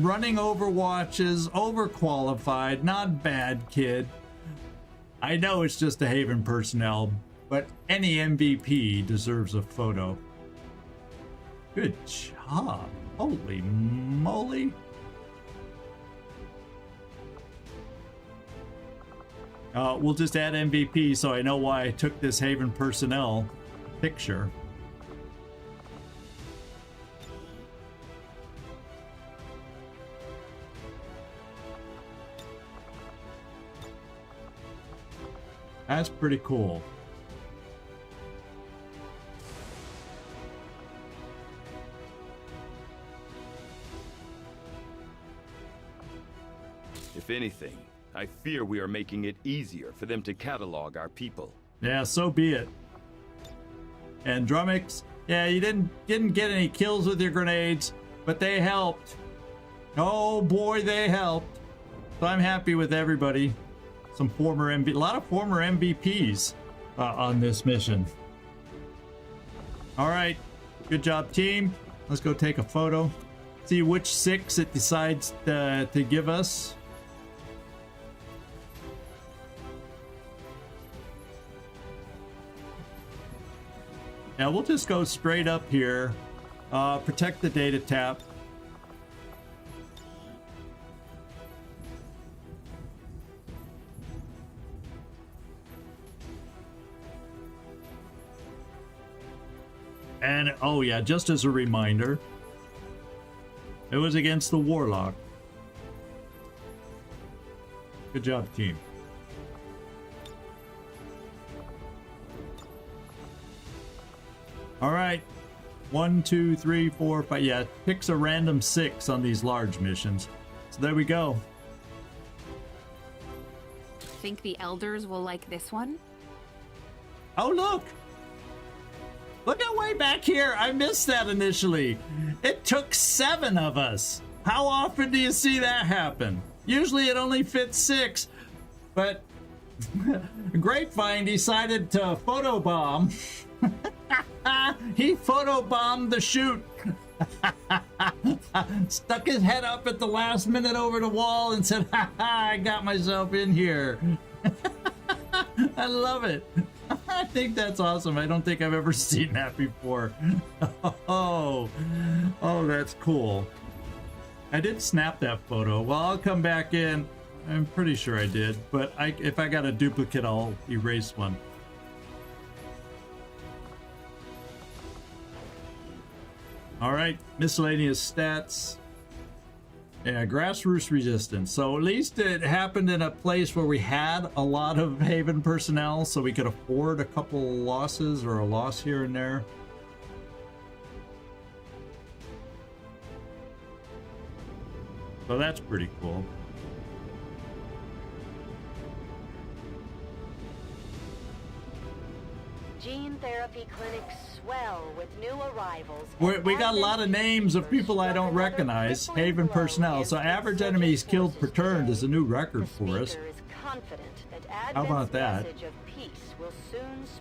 overqualified. Not bad, kid. I know it's just a Haven personnel, but any MVP deserves a photo. Good job. Holy moly. We'll just add MVP so I know why I took this Haven personnel picture. That's pretty cool. If anything, I fear we are making it easier for them to catalog our people. Yeah, so be it. And Drummix, yeah, you didn't get any kills with your grenades, but they helped. Oh boy, they helped. So I'm happy with everybody. A lot of former MVPs on this mission. All right, good job, team. Let's go take a photo. See which 6 it decides to give us. Yeah, we'll just go straight up here. Protect the data tap. And, oh yeah, just as a reminder, it was against the Warlock. Good job, team. All right, 1, 2, 3, 4, 5. Yeah, picks a random 6 on these large missions. So there we go. Think the elders will like this one? Oh, look! Look at way back here. I missed that initially. It took 7 of us. How often do you see that happen? Usually it only fits 6, but Grapevine decided to photobomb. He photobombed the chute. Stuck his head up at the last minute over the wall and said, "Ha ha, I got myself in here." I love it. I think that's awesome. I don't think I've ever seen that before. Oh, that's cool. I did snap that photo. Well, I'll come back in. I'm pretty sure I did, but if I got a duplicate, I'll erase one. All right, miscellaneous stats. Yeah, grassroots resistance. So at least it happened in a place where we had a lot of Haven personnel, so we could afford a couple losses or a loss here and there. So that's pretty cool. Gene therapy clinics swell with new arrivals. We got a lot of names of people I don't recognize, Haven personnel, so average enemies killed per turn is a new record for us. How about that?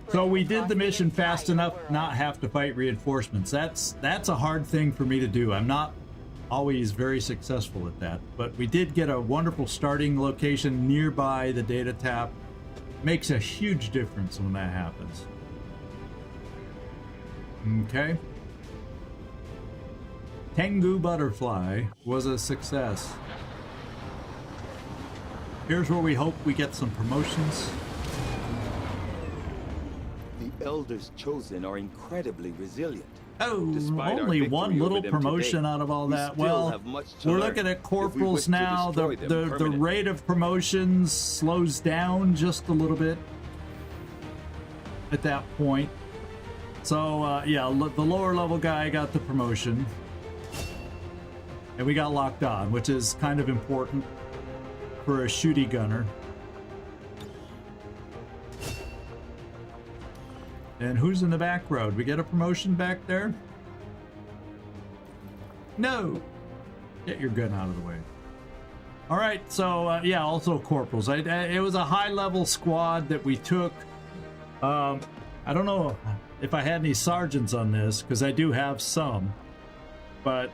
So we did the mission fast enough not have to fight reinforcements. That's a hard thing for me to do. I'm not always very successful at that, but we did get a wonderful starting location nearby the data tap. Makes a huge difference when that happens. Okay. Tengu Butterfly was a success. Here's where we hope we get some promotions. The elders chosen are incredibly resilient. Oh, Despite our only victory one over little them promotion today, out of all we that. still Well, have much to we're learn looking at if we corporals wish to now. destroy them The permanently. rate of promotions slows down just a little bit at that point. So, yeah, the lower level guy got the promotion. And we got locked on, which is kind of important for a shooty gunner. And who's in the back road? We get a promotion back there? No! Get your gun out of the way. All right, so, yeah, also corporals. It was a high-level squad that we took. I don't know if I had any sergeants on this, because I do have some. But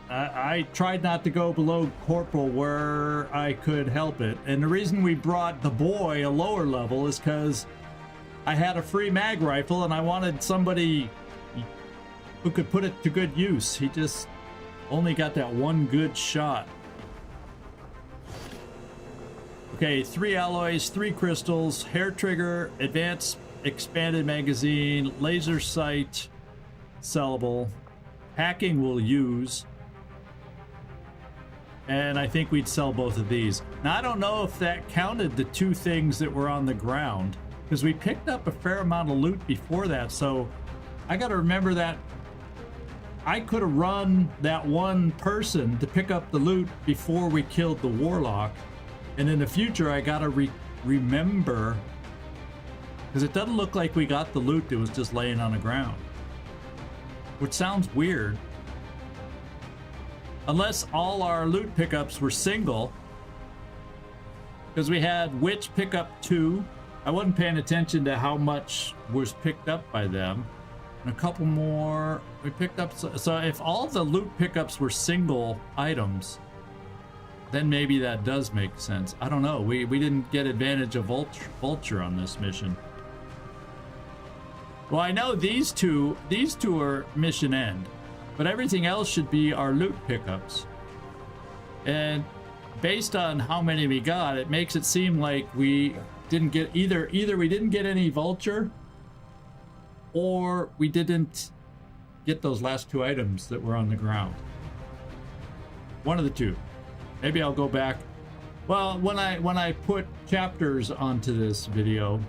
I tried not to go below corporal where I could help it. And the reason we brought the boy a lower level is because I had a free mag rifle and I wanted somebody who could put it to good use. He just only got that one good shot. Okay, 3 alloys, 3 crystals, hair trigger, advanced expanded magazine, laser sight, sellable. Hacking we'll use. And I think we'd sell both of these. Now, I don't know if that counted the 2 things that were on the ground, because we picked up a fair amount of loot before that, so I gotta remember that I could have run that one person to pick up the loot before we killed the Warlock, and in the future I gotta remember, because it doesn't look like we got the loot that was just laying on the ground, which sounds weird. Unless all our loot pickups were single, because we had Witch pick up 2. I wasn't paying attention to how much was picked up by them. And a couple more we picked up. So if all the loot pickups were single items, then maybe that does make sense. I don't know. We didn't get advantage of Vulture on this mission. Well, I know these two are mission end, but everything else should be our loot pickups. And based on how many we got, it makes it seem like we didn't get either we didn't get any Vulture, or we didn't get those last 2 items that were on the ground. One of the 2. Maybe I'll go back. Well, when I put chapters onto this video,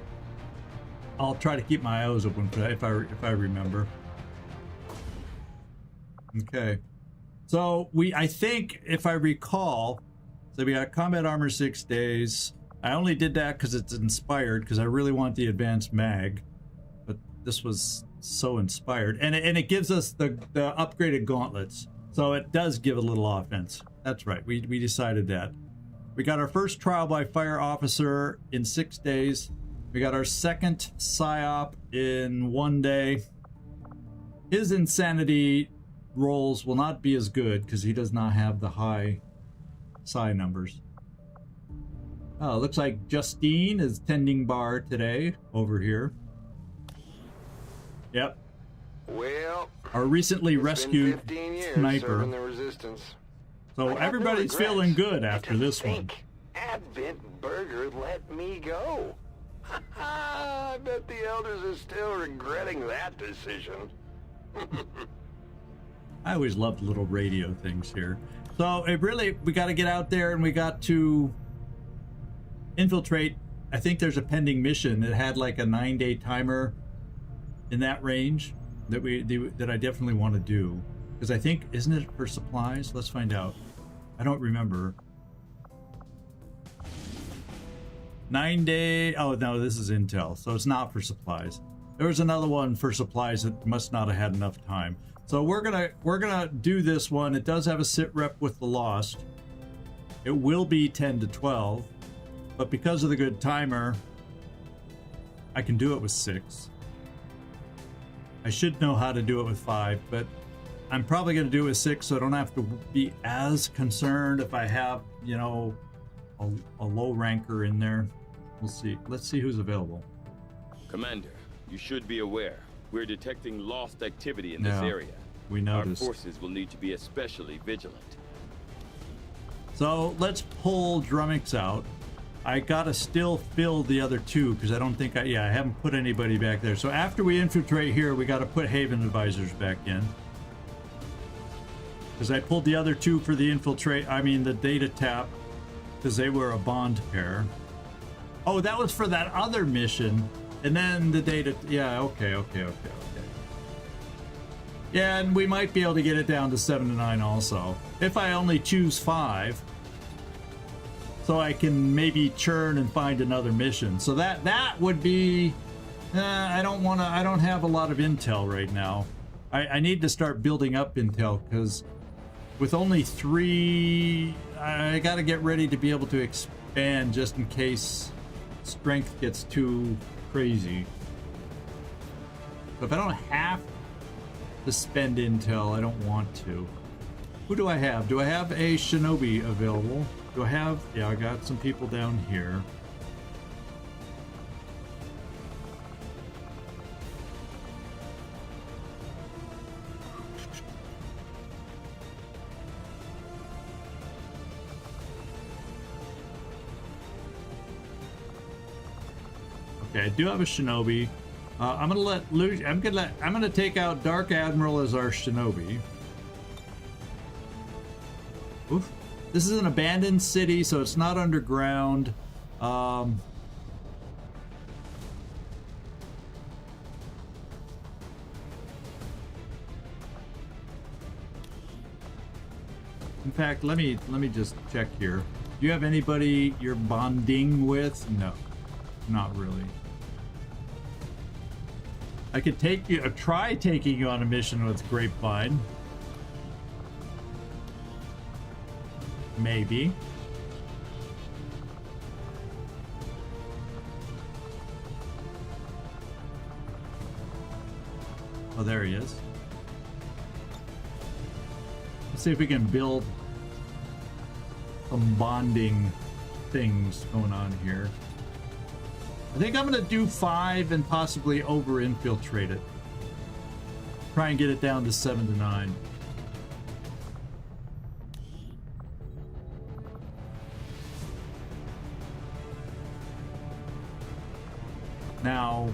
I'll try to keep my eyes open for that if I remember. Okay. So I think if I recall, so we got combat armor 6 days. I only did that because it's inspired, because I really want the advanced mag, but this was so inspired, and it gives us the upgraded gauntlets, so it does give a little offense. That's right, we decided that. We got our first trial by fire officer in 6 days. We got our second psyop in 1 day. His insanity rolls will not be as good because he does not have the high psi numbers. Oh, looks like Justine is tending bar today over here. Yep. Well, our recently rescued 15 years sniper. serving the resistance. So everybody's feeling good after this one. Advent Burger let me go. I bet the elders are still regretting that decision. I always loved little radio things here. So it really, we got to get out there and we got to infiltrate. I think there's a pending mission that had like a 9-day timer in that range that I definitely want to do. Because I think, isn't it for supplies? Let's find out. I don't remember. 9-day, oh no, this is intel, so it's not for supplies. There was another one for supplies that must not have had enough time. So we're gonna do this one. It does have a sit rep with the Lost. It will be 10 to 12, but because of the good timer, I can do it with 6. I should know how to do it with 5, but I'm probably gonna do it with 6 so I don't have to be as concerned if I have, you know, a low ranker in there. We'll see. Let's see who's available. Commander, you should be aware. We're detecting lost activity in this area. We noticed. Our forces will need to be especially vigilant. So let's pull Drummix out. I gotta still fill the other 2 because I don't think I haven't put anybody back there. So after we infiltrate here, we gotta put Haven Advisors back in. Because I pulled the other 2 for the the data tap, because they were a bond pair. Oh, that was for that other mission. And then the data, okay. Yeah, and we might be able to get it down to 7 to 9 also. If I only choose 5. So I can maybe churn and find another mission. So that would be, I don't have a lot of intel right now. I need to start building up intel because with only 3, I gotta get ready to be able to expand just in case strength gets too crazy. But if I don't have to spend intel, I don't want to. Who do I have? Do I have a shinobi available? Do I have, I got some people down here. Okay, I do have a shinobi. I'm gonna take out Dark Admiral as our shinobi. Oof. This is an abandoned city, so it's not underground. In fact, let me just check here. Do you have anybody you're bonding with? No, not really. I could try taking you on a mission with Grapevine. Maybe. Oh, there he is. Let's see if we can build some bonding things going on here. I think I'm gonna do 5 and possibly over-infiltrate it. Try and get it down to 7 to 9. Now,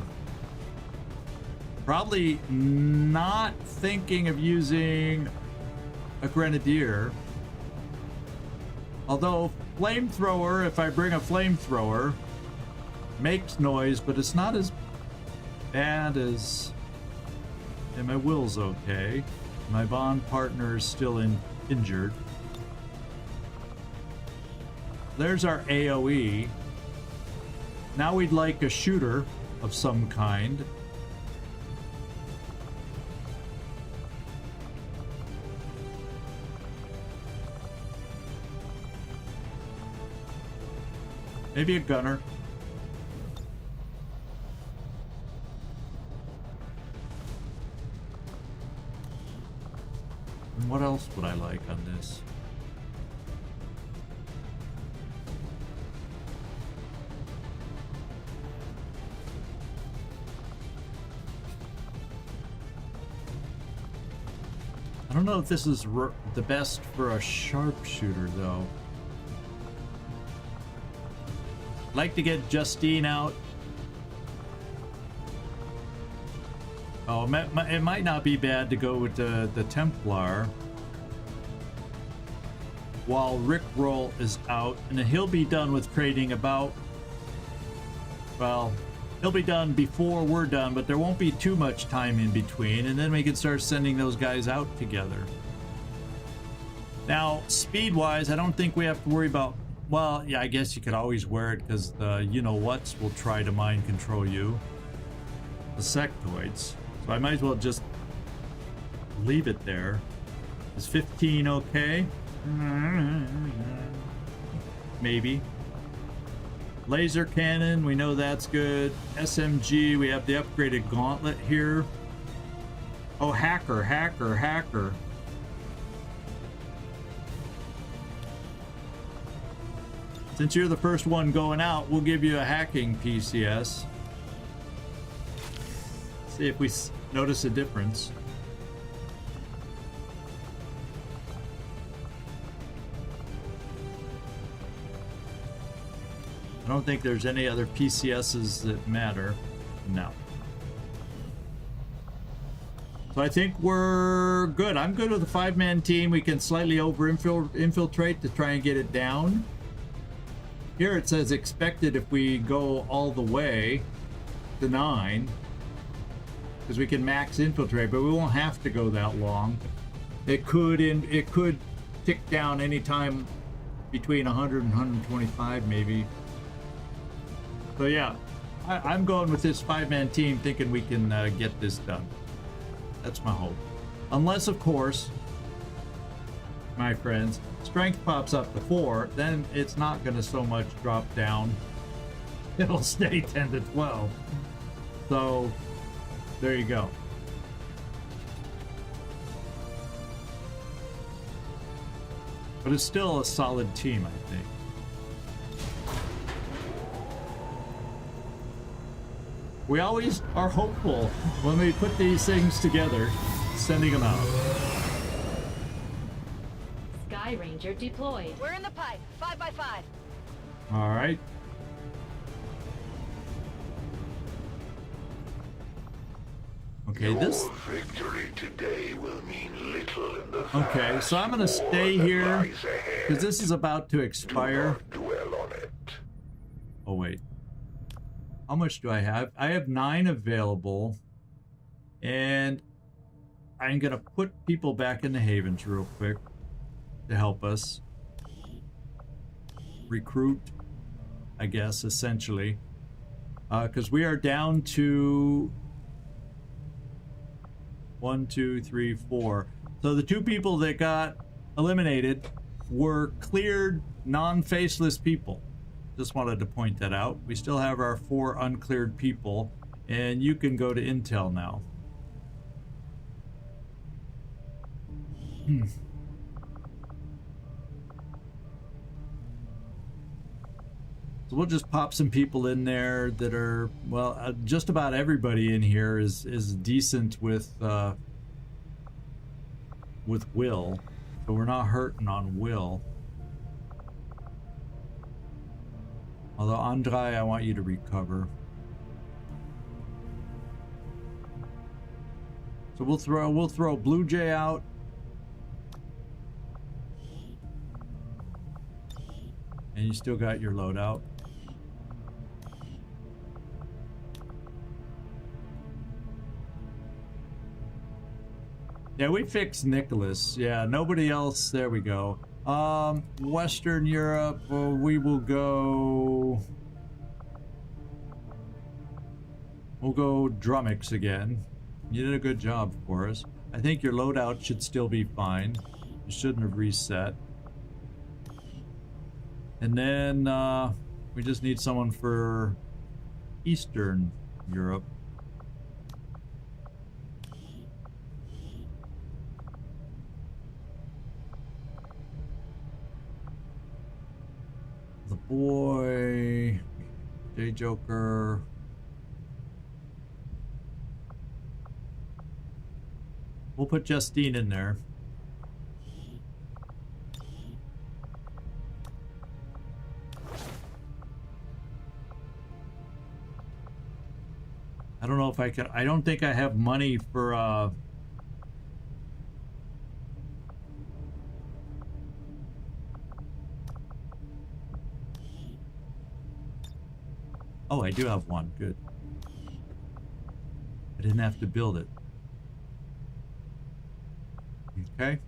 probably not thinking of using a grenadier. Although flamethrower, if I bring a flamethrower, makes noise, but it's not as bad as, and my will's okay. My bond partner is still injured. There's our AoE. Now we'd like a shooter of some kind. Maybe a gunner. And what else would I like on this? I don't know if this is the best for a sharpshooter, though. like to get Justine out. Oh, it might not be bad to go with the Templar while Rickroll is out, and then he'll be done with trading about, well, he'll be done before we're done, but there won't be too much time in between, and then we can start sending those guys out together. Now, speed-wise, I don't think we have to worry about, well, yeah, I guess you could always wear it because the you-know-whats will try to mind control you. The sectoids. So I might as well just leave it there. Is 15 okay? Maybe. Laser cannon, we know that's good. SMG, we have the upgraded gauntlet here. Oh, hacker. Since you're the first one going out, we'll give you a hacking PCS. See if we notice a difference. I don't think there's any other PCSs that matter. No. So I think we're good. I'm good with a 5-man team. We can slightly infiltrate to try and get it down. Here it says expected if we go all the way to 9. Because we can max infiltrate, but we won't have to go that long. It could tick down anytime between 100 and 125 maybe. So yeah, I'm going with this 5-man team thinking we can get this done. That's my hope. Unless, of course, my friends, strength pops up to 4, then it's not going to so much drop down. It'll stay 10 to 12. So there you go. But it's still a solid team, I think. We always are hopeful when we put these things together, sending them out. Sky Ranger deployed. We're in the pipe. 5x5. All right. Okay, this. Victory today will mean little in the Okay, so I'm gonna stay here because this is about to expire. Dwell on it. Oh wait, how much do I have? I have 9 available, and I'm gonna put people back in the havens real quick to help us recruit, I guess, essentially, because we are down to 1, 2, 3, 4. So the 2 people that got eliminated were cleared non-faceless people. Just wanted to point that out. We still have our 4 uncleared people, and you can go to Intel now. So we'll just pop some people in there that are, well, just about everybody in here is decent with will, so we're not hurting on will. Although Andre, I want you to recover. So we'll throw Blue Jay out. And you still got your loadout. Yeah, we fixed Nicholas. Yeah, nobody else. There we go. Western Europe, we will go... We'll go Drummix again. You did a good job for us. I think your loadout should still be fine. You shouldn't have reset. And then, we just need someone for Eastern Europe. The boy, J Joker. We'll put Justine in there. I don't know if I can. I don't think I have money for oh, I do have one. Good. I didn't have to build it. Okay.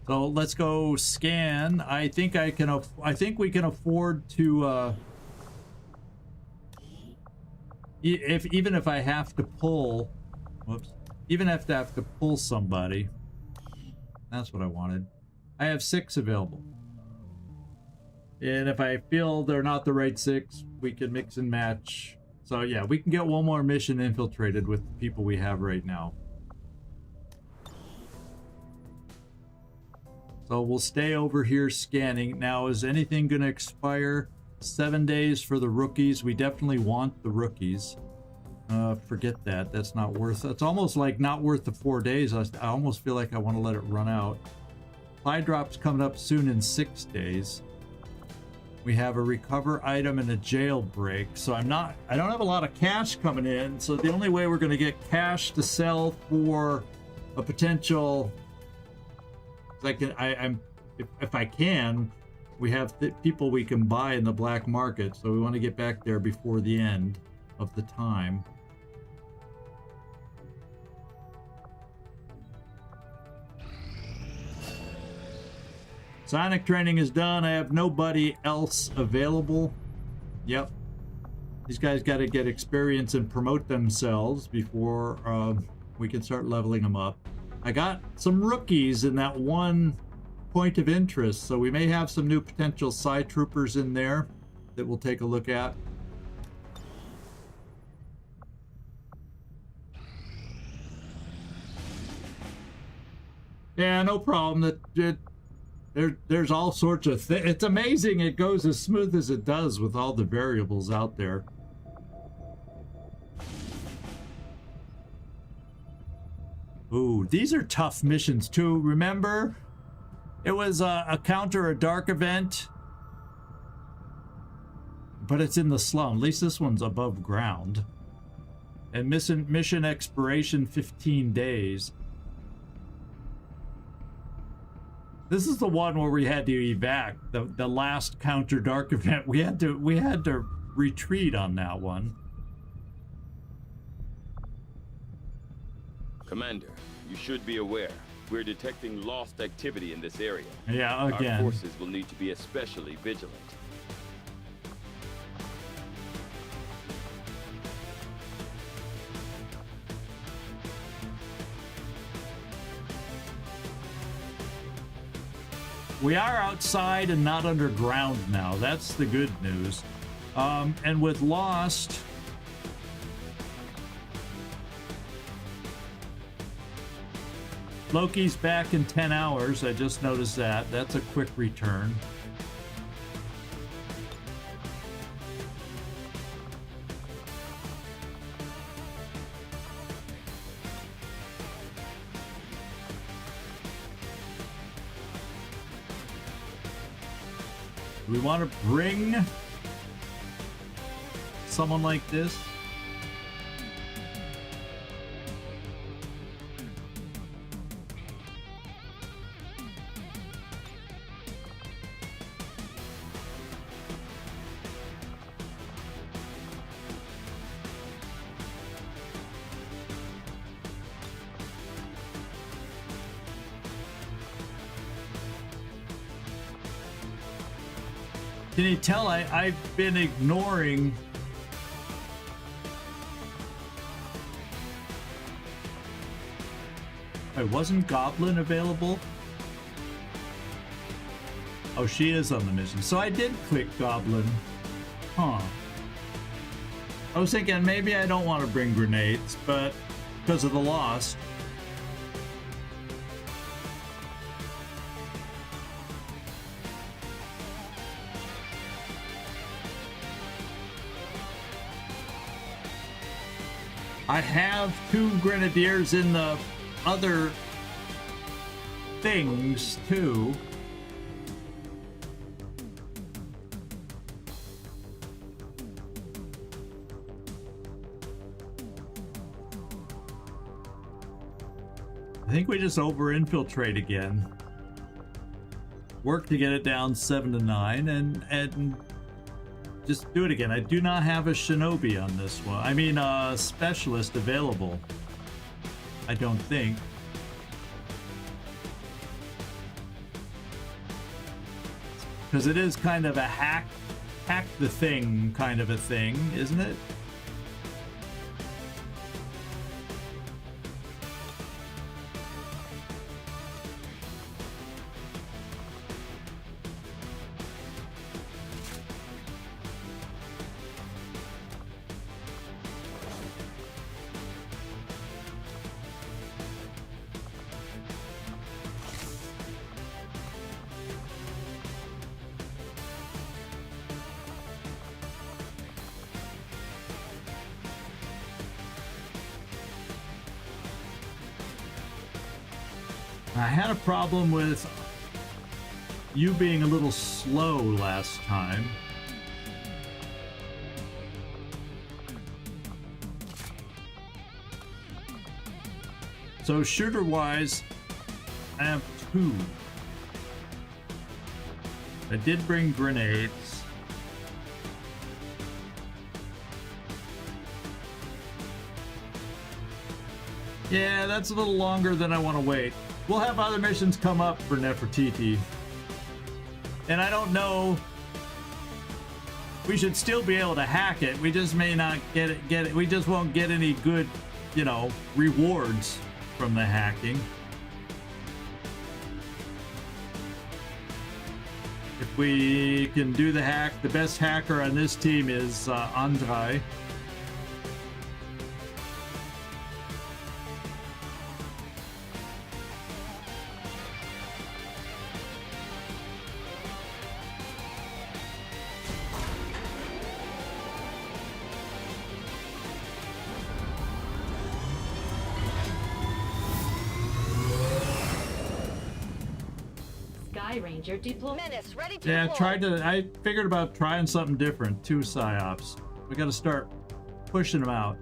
So let's go scan. I think I can. I think we can afford to. Even if I have to pull, whoops. Even if I have to pull somebody. That's what I wanted. I have 6 available. And if I feel they're not the right 6, we can mix and match. So yeah, we can get one more mission infiltrated with the people we have right now. So we'll stay over here scanning. Now, is anything going to expire? 7 days for the rookies. We definitely want the rookies. Forget that. That's not worth. It's almost like not worth the 4 days. I almost feel like I want to let it run out. Supply drop's coming up soon in 6 days. We have a recover item and a jailbreak. So I don't have a lot of cash coming in. So the only way we're going to get cash to sell for a potential, if I can, we have people we can buy in the black market. So we want to get back there before the end of the time. Sonic training is done. I have nobody else available. Yep. These guys got to get experience and promote themselves before we can start leveling them up. I got some rookies in that one point of interest, so we may have some new potential side troopers in there that we'll take a look at. Yeah, no problem. There's all sorts of things. It's amazing it goes as smooth as it does with all the variables out there. Ooh, these are tough missions too. Remember, it was a counter a dark event, but it's in the slum. At least this one's above ground. And mission expiration 15 days. This is the one where we had to evac. The last counter dark event. We had to retreat on that one. Commander, you should be aware. We're detecting lost activity in this area. Yeah, again. Our forces will need to be especially vigilant. We are outside and not underground now. That's the good news. And with Lost, Loki's back in 10 hours. I just noticed that. That's a quick return. We want to bring someone like this. Can you tell I've been ignoring wasn't Goblin available? Oh, she is on the mission. So I did click Goblin. Huh. I was thinking maybe I don't want to bring grenades, but because of the Lost. I have 2 grenadiers in the other things too. think we just over-infiltrate again. Work to get it down 7 to 9 and just do it again. I do not have a shinobi on this one. I mean, a specialist available. I don't think. Because it is kind of a hack the thing kind of a thing, isn't it? I had a problem with you being a little slow last time. So shooter-wise, I have 2. I did bring grenades. Yeah, that's a little longer than I want to wait. We'll have other missions come up for Nefertiti. And I don't know. We should still be able to hack it. We just may not get it. We just won't get any good, you know, rewards from the hacking. If we can do the hack, the best hacker on this team is Andrei. Ranger deployed. Menace ready to Yeah, deploy. I figured about trying something different. 2 psyops. We got to start pushing them out.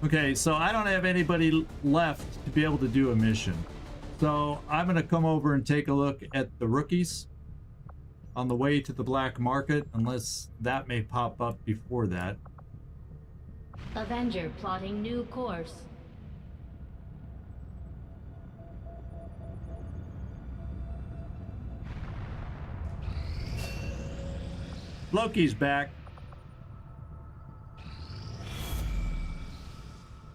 Okay, so I don't have anybody left to be able to do a mission. So I'm going to come over and take a look at the rookies on the way to the black market, unless that may pop up before that. Avenger plotting new course. Loki's back.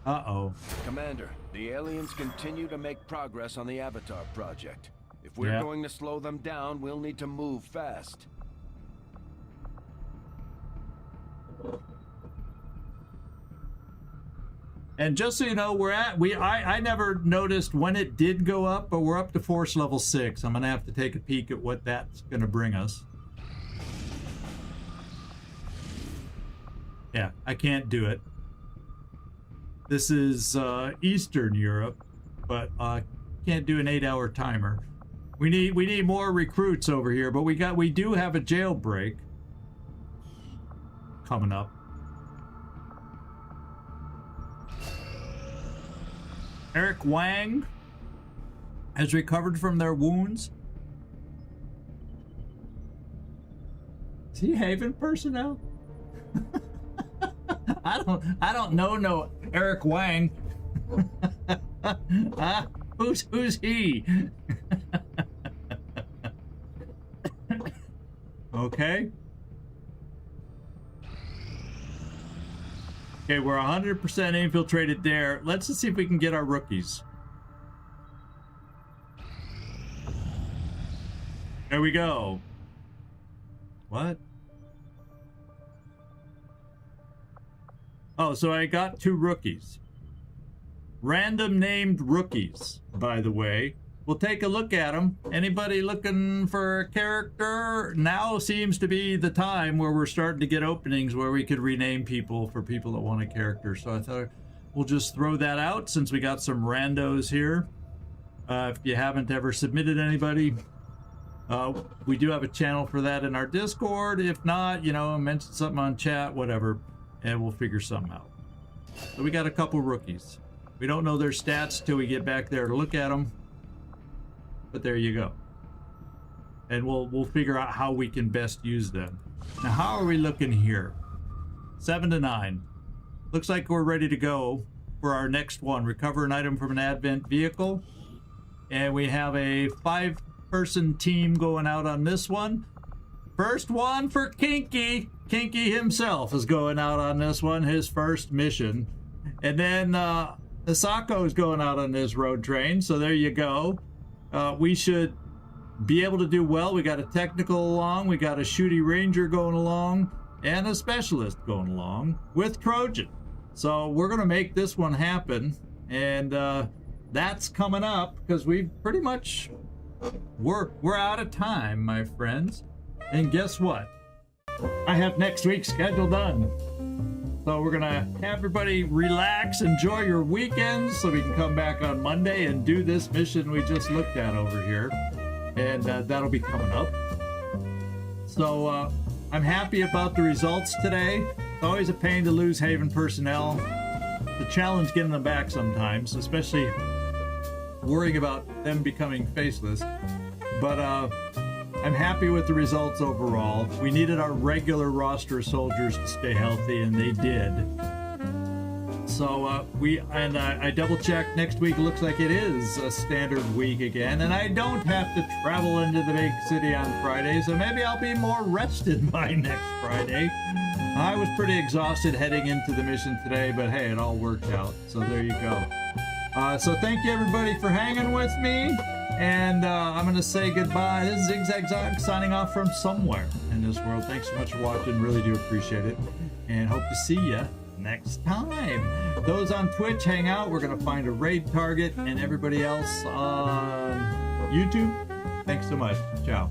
Uh-oh. Commander, the aliens continue to make progress on the Avatar project. If we're going to slow them down, we'll need to move fast. And just so you know, I never noticed when it did go up, but we're up to force level 6. I'm gonna have to take a peek at what that's gonna bring us. Yeah, I can't do it. This is Eastern Europe, but can't do an 8-hour timer. We need more recruits over here, but we do have a jailbreak coming up. Eric Wang has recovered from their wounds. Is he Haven personnel? I don't know no Eric Wang. Who's he? Okay. Okay, we're 100% infiltrated there. Let's just see if we can get our rookies. There we go. What? Oh, so I got 2 rookies. Random named rookies, by the way. We'll take a look at them. Anybody looking for a character? Now seems to be the time where we're starting to get openings where we could rename people for people that want a character. So I thought we'll just throw that out since we got some randos here. If you haven't ever submitted anybody, we do have a channel for that in our Discord. If not, you know, mention something on chat, whatever, and we'll figure something out. So we got a couple rookies. We don't know their stats till we get back there to look at them. But there you go. And we'll figure out how we can best use them. Now, how are we looking here? 7 to 9. Looks like we're ready to go for our next one. Recover an item from an advent vehicle. And we have a 5-person team going out on this one. First one for Kinky. Kinky himself is going out on this one, his first mission. And then Asako is going out on this road train, so there you go. We should be able to do well. We got a technical along, we got a shooty ranger going along, and a specialist going along with Trojan. So we're going to make this one happen, and that's coming up because we pretty much we're out of time, my friends. And guess what? I have next week's schedule done. So we're gonna have everybody relax, enjoy your weekends, so we can come back on Monday and do this mission we just looked at over here. And that'll be coming up. So I'm happy about the results today. It's always a pain to lose Haven personnel. The challenge getting them back sometimes, especially worrying about them becoming faceless. But I'm happy with the results overall. We needed our regular roster of soldiers to stay healthy, and they did. So I double checked. Next week looks like it is a standard week again, and I don't have to travel into the big city on Friday, so maybe I'll be more rested by next Friday. I was pretty exhausted heading into the mission today, but hey, it all worked out. So there you go. So thank you everybody for hanging with me. And I'm going to say goodbye. This is ZigZagZog signing off from somewhere in this world. Thanks so much for watching. Really do appreciate it. And hope to see you next time. Those on Twitch, hang out. We're going to find a raid target. And everybody else on YouTube, thanks so much. Ciao.